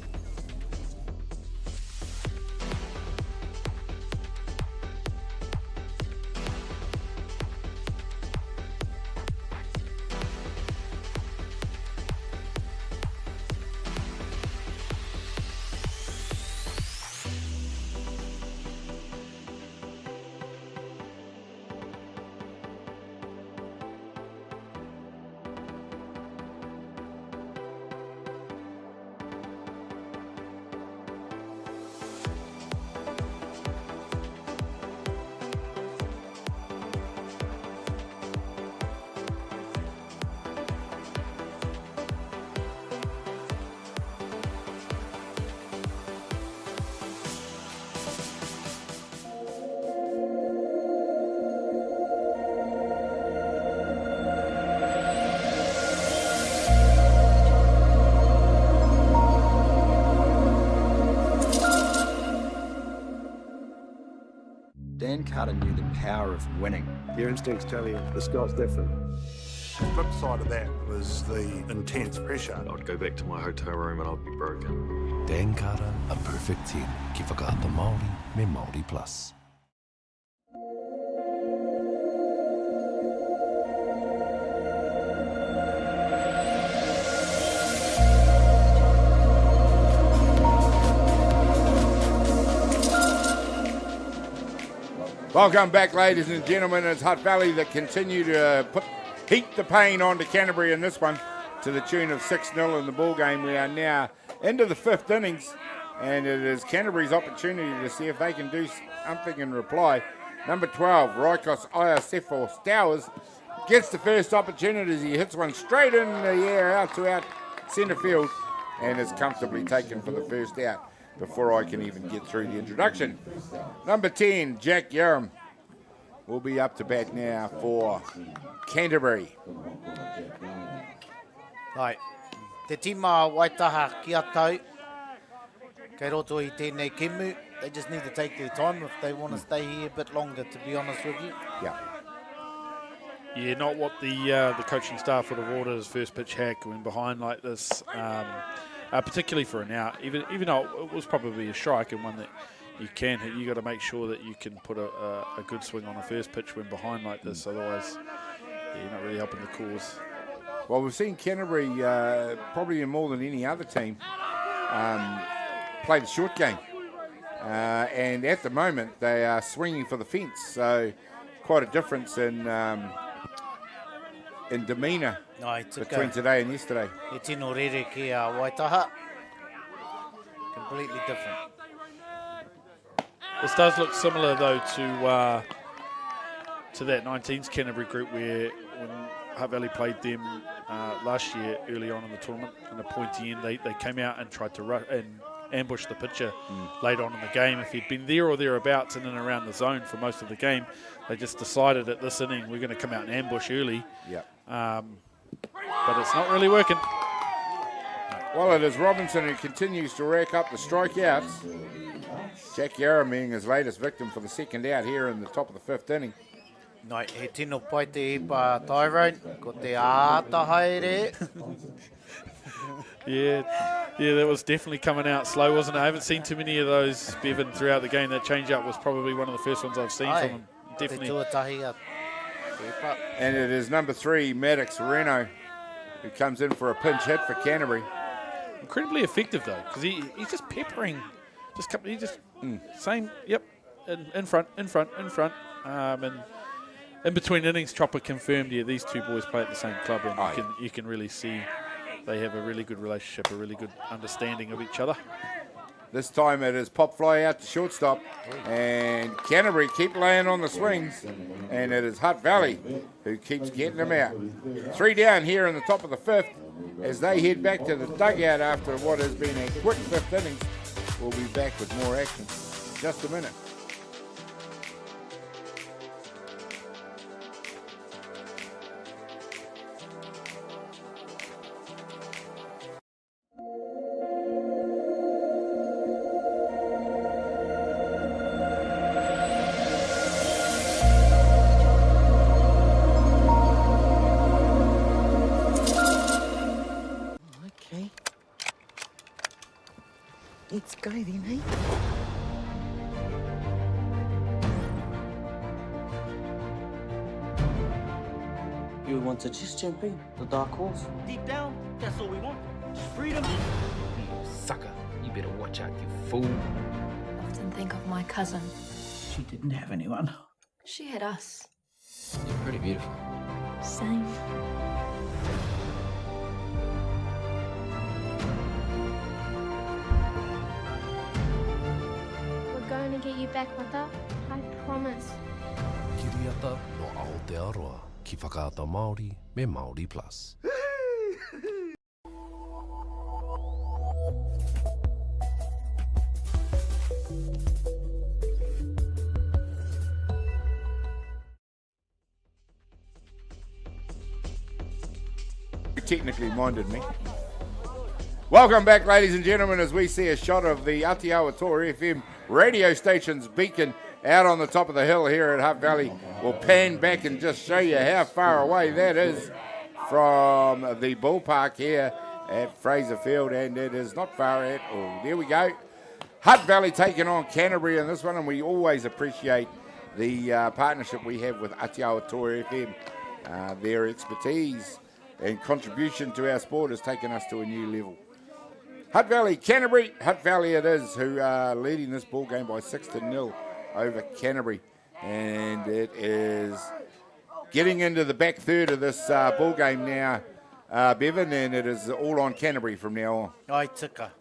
Dan Carter knew the power of winning. Your instincts tell you the sky's different. The flip side of that was the intense pressure. I'd go back to my hotel room and I'd be broken. Dan Carter, a perfect team. Ki whakaata Māori me Māori Plus. Welcome back, ladies and gentlemen. It's Hutt Valley that continue to heap the pain onto Canterbury in this one to the tune of 6-0 in the ball game. We are now into the 5th innings, and it is Canterbury's opportunity to see if they can do something in reply. Number 12, Raikos Iasefo Stowers, gets the first opportunity as he hits one straight in the air out centre field and is comfortably taken for the first out before I can even get through the introduction. Number 10, Jack Yaram, will be up to bat now for Canterbury. Right. Te tima Waitaha kia tau. Kei roto I tēnei kemu. They just need to take their time if they want to stay here a bit longer, to be honest with you. Yeah. Yeah, not what the coaching staff would have ordered as first pitch hack going behind like this. Particularly for an out, even though it was probably a strike and one that you can hit, you got to make sure that you can put a good swing on a first pitch when behind like this. Otherwise, you're not really helping the cause. Well, we've seen Canterbury probably in more than any other team play the short game. And at the moment, they are swinging for the fence. So quite a difference in demeanour between today and yesterday. E tino rere ki a Waitaha. Completely different. This does look similar, though, to that 19s Canterbury group where when Hutt Valley played them last year early on in the tournament in a pointy end, they came out and tried to ambush the pitcher late on in the game. If he'd been there or thereabouts in and around the zone for most of the game, they just decided at this inning we're going to come out and ambush early. Yep. But it's not really working. Well, it is Robinson who continues to rack up the strikeouts. Jack Yarra being his latest victim for the second out here in the top of the fifth inning. Nai, he tino pai te ipa Tyrone, ko te āta haere. Yeah, that was definitely coming out slow, wasn't it? I haven't seen too many of those, Bevan, throughout the game. That change-up was probably one of the first ones I've seen from him. Definitely. And it is number 3, Maddox Reno, who comes in for a pinch hit for Canterbury. Incredibly effective, though, because he's just peppering. Same, yep, in front. And in between innings, Chopper confirmed, these two boys play at the same club, and you can really see they have a really good relationship, a really good understanding of each other. This time it is pop fly out to shortstop, and Canterbury keep laying on the swings, and it is Hutt Valley who keeps getting them out. 3 down here in the top of the fifth as they head back to the dugout after what has been a quick fifth innings. We'll be back with more action in just a minute. Okay. Let's go then, eh? You want to just jump in, the dark horse? Deep down, that's all we want. Just freedom. You sucker. You better watch out, you fool. Often think of my cousin. She didn't have anyone. She had us. You're pretty beautiful. Same. We're going to get you back, Mata. I promise. Kiriata no Aotearoa. Ki whakaata Māori me Māori Plus. Technically minded me. Welcome back, ladies and gentlemen, as we see a shot of the Aotearoa Tour FM radio station's beacon out on the top of the hill here at Hutt Valley. We'll pan back and just show you how far away that is from the ballpark here at Fraser Field, and it is not far at all. There we go. Hutt Valley taking on Canterbury in this one, and we always appreciate the partnership we have with Aotearoa Tour FM. Their expertise and contribution to our sport has taken us to a new level. Hutt Valley, Canterbury. Hutt Valley it is, who are leading this ball game by 6-0 over Canterbury. And it is getting into the back third of this ball game now, Bevan, and it is all on Canterbury from now on. Ai tika.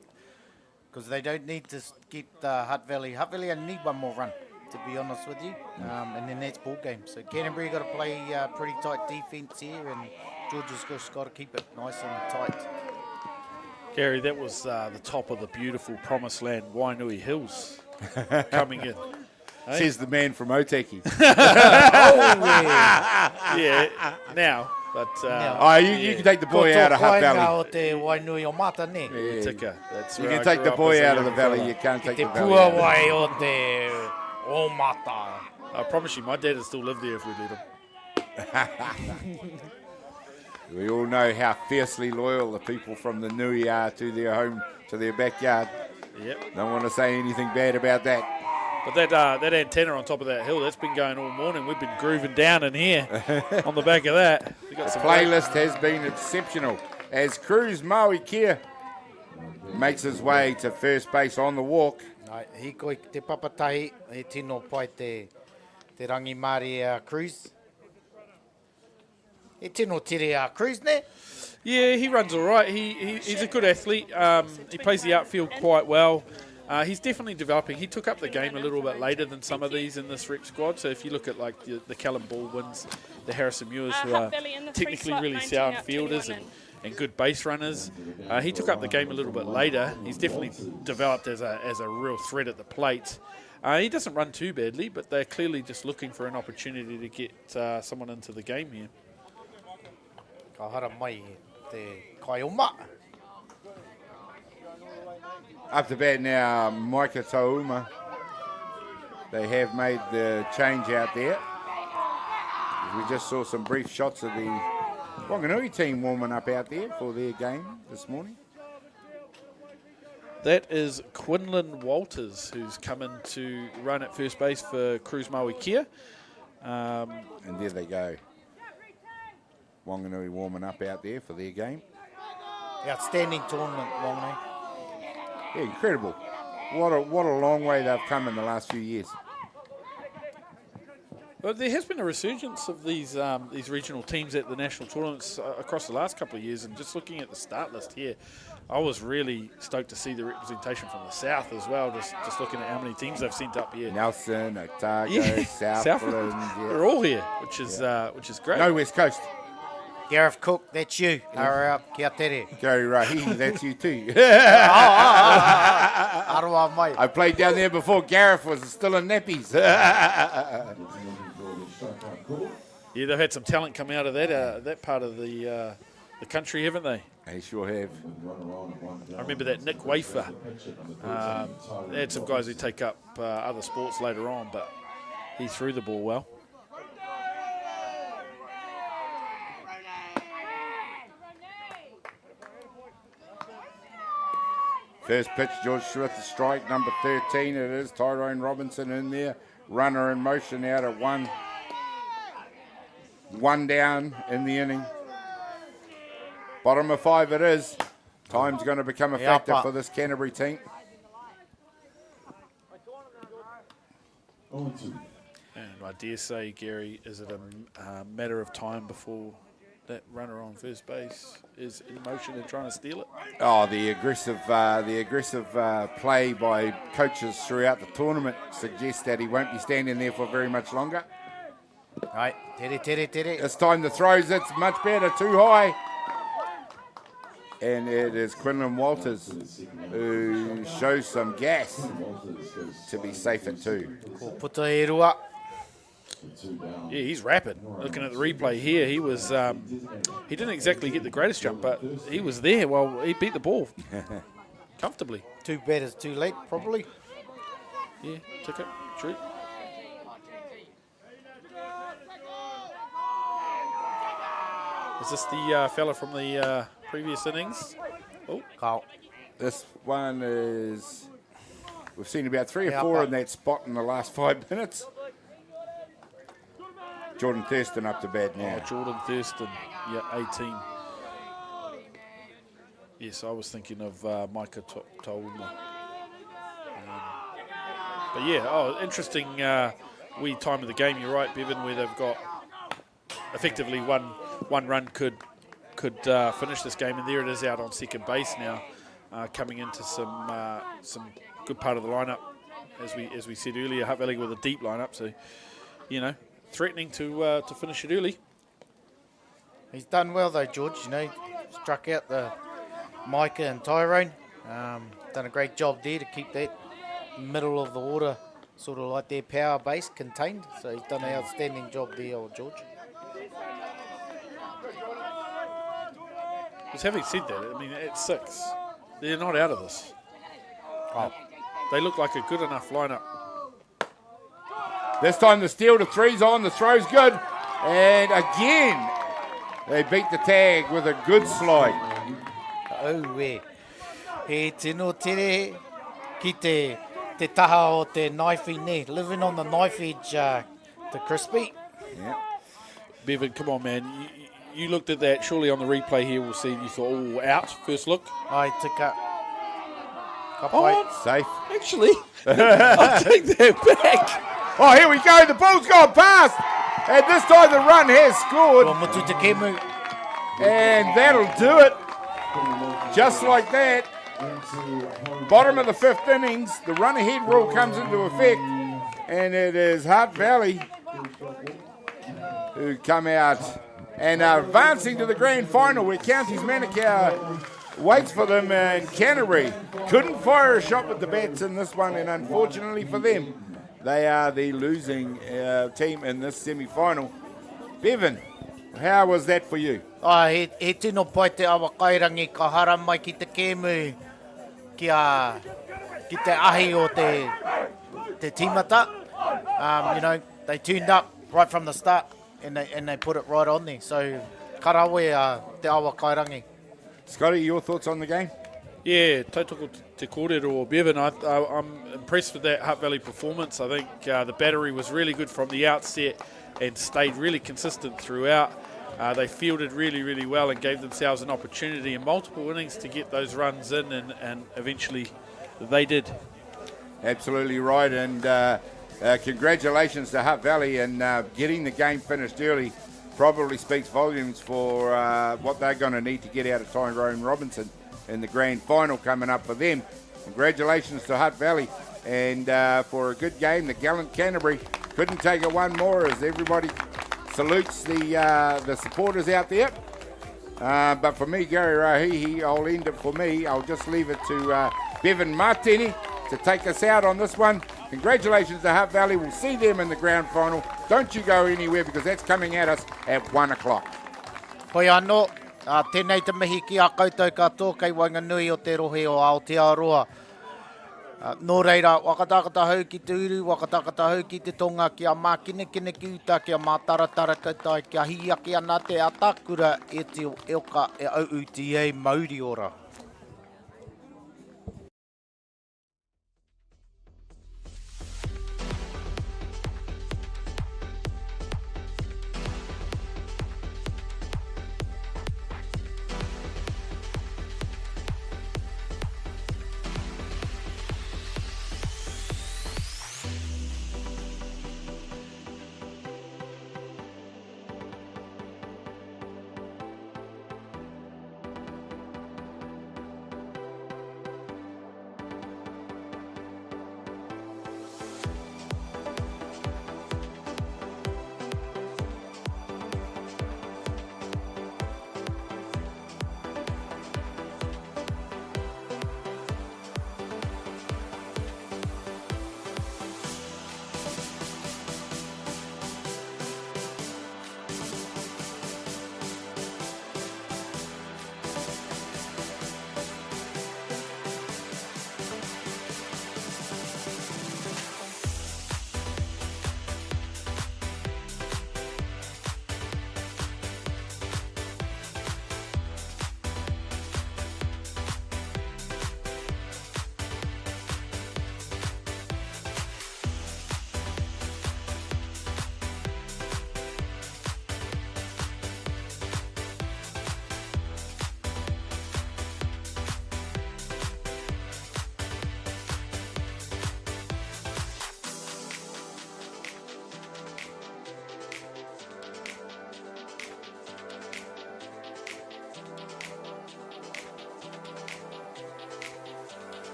Because they don't need to get Hutt Valley. Hutt Valley only need one more run, to be honest with you. And then that's ball game. So Canterbury got to play pretty tight defence here, and Georgia's just got to keep it nice and tight. Gary, that was the top of the beautiful promised land, Wainui Hills, coming in. Hey? Says the man from Otaki. Yeah, now. But you can take the boy out of Hutt Valley. Tika, that's you where can take the boy out of the valley. You can't take the valley out of I promise you, my dad would still live there if we let him. We all know how fiercely loyal the people from the Nui are to their home, to their backyard. Yep. Don't want to say anything bad about that. But that antenna on top of that hill, that's been going all morning. We've been grooving down in here on the back of that. The playlist has been exceptional as Cruise Maui Kia makes his way to first base on the walk. Ai, hiko I te papatahi, he tino pai te rangi Māori Cruz. He tino tere Cruz, ne? Yeah, he runs all right. He's a good athlete. He plays the outfield quite well. He's definitely developing. He took up the game a little bit later than some of these in this rep squad. So if you look at like the Callum Baldwins, the Harrison Muirs, who are technically really sound fielders and good base runners, he took up the game a little bit later. He's definitely developed as a real threat at the plate. He doesn't run too badly, but they're clearly just looking for an opportunity to get someone into the game here. Ka hara mai te Kaioma. Up to bat now, Micah Tauma. They have made the change out there. We just saw some brief shots of the Wanganui team warming up out there for their game this morning. That is Quinlan Walters, who's come in to run at first base for Cruz Maui Kia. And there they go. Wanganui warming up out there for their game. Outstanding tournament, Wanganui. Yeah, incredible. What a long way they've come in the last few years. Well, there has been a resurgence of these regional teams at the national tournaments across the last couple of years, and just looking at the start list here, I was really stoked to see the representation from the south as well, just looking at how many teams they've sent up here. Nelson, Otago, Southland. Yeah. They're all here, which is great. No West Coast. Gareth Cook, that's you. Hurry up, kia tere. Gary Raheem, that's you too. Aroa mai. I played down there before Gareth was still in nappies. Yeah, they've had some talent come out of that part of the country, haven't they? They sure have. I remember that Nick Wafer. They had some guys who take up other sports later on, but he threw the ball well. First pitch, George Smith, the strike, number 13 it is. Tyrone Robinson in there. Runner in motion out at one. One down in the inning. Bottom of 5 it is. Time's going to become a factor for this Canterbury team. And I dare say, Gary, is it a matter of time before that runner on first base is in motion and trying to steal it? Oh, the aggressive play by coaches throughout the tournament suggests that he won't be standing there for very much longer. Right, tere. This time the throws, it's much better, too high. And it is Quinlan Walters who shows some gas to be safe at 2. Puta e rua. Yeah, he's rapid. Looking at the replay here, he was he didn't exactly get the greatest jump, but he was there. Well, he beat the ball comfortably. 2 batters too late, probably. Yeah, took it. True. Is this the fella from the previous innings? Oh, Carl. This one is... We've seen about 3 or 4 in that spot in the last 5 minutes. Jordan Thurston up to bat now. Oh, Jordan Thurston, yeah, 18. Yes, I was thinking of Micah Tauma. But yeah, interesting wee time of the game. You're right, Bevan, where they've got effectively one run could finish this game, and there it is out on second base now, coming into some good part of the lineup, as we said earlier. Hutt Valley with a deep lineup, so threatening to finish it early. He's done well though, George. Struck out the Micah and Tyrone. Done a great job there to keep that middle of the order sort of like their power base contained. So he's done an outstanding job there, old George. Just having said that, I mean, at 6, they're not out of this. Oh. They look like a good enough lineup. This time the steal, the 3's on, the throw's good. And again, they beat the tag with a good slide. Oh, he tino tere ki te taha o te knife ne. Living on the knife edge to crispy. Yeah. Bevan, come on, man. You looked at that, surely on the replay here, we'll see, you thought, oh, out, first look. I took up. Safe. Actually, I'll take that back. Oh, here we go. The ball's gone past. And this time the run has scored. And that'll do it. Just like that. Bottom of the 5th innings, the run-ahead rule comes into effect. And it is Hutt Valley who come out and are advancing to the grand final where Counties Manukau waits for them in Canterbury. Couldn't fire a shot with the bats in this one, and unfortunately for them, they are the losing team in this semi-final. Bevan, how was that for you? He tino pai te awa kairangi ka hara mai ki te kēmu ki te ahi o te tīmata. You know, they tuned up right from the start and they put it right on there. So, karawe te awa kairangi. Scotty, your thoughts on the game? Yeah, tautoko te kōrero o Bevan. I'm impressed with that Hutt Valley performance. I think the battery was really good from the outset and stayed really consistent throughout. They fielded really, really well and gave themselves an opportunity in multiple innings to get those runs in, and eventually they did. Absolutely right, and congratulations to Hutt Valley, and getting the game finished early probably speaks volumes for what they're going to need to get out of Tyrone Robinson in the grand final coming up for them. Congratulations to Hutt Valley, and for a good game. The gallant Canterbury couldn't take it one more as everybody salutes the supporters out there. But for me, Gary Rahihi, I'll end it for me. I'll just leave it to Bevan Martini to take us out on this one. Congratulations to Hutt Valley. We'll see them in the grand final. Don't you go anywhere because that's coming at us at 1 o'clock. Hoi anō, tēnei te mihi ki a koutou katoa kei wainga nui o te rohe o Aotearoa. Nō reira, wakatakata hau ki te uru, wakatakata hau ki te tonga, kia mākine kine ki uta, kia mātaratara kautai, kia hiaki ana te atakura e te oka e au UTA Mauri ora.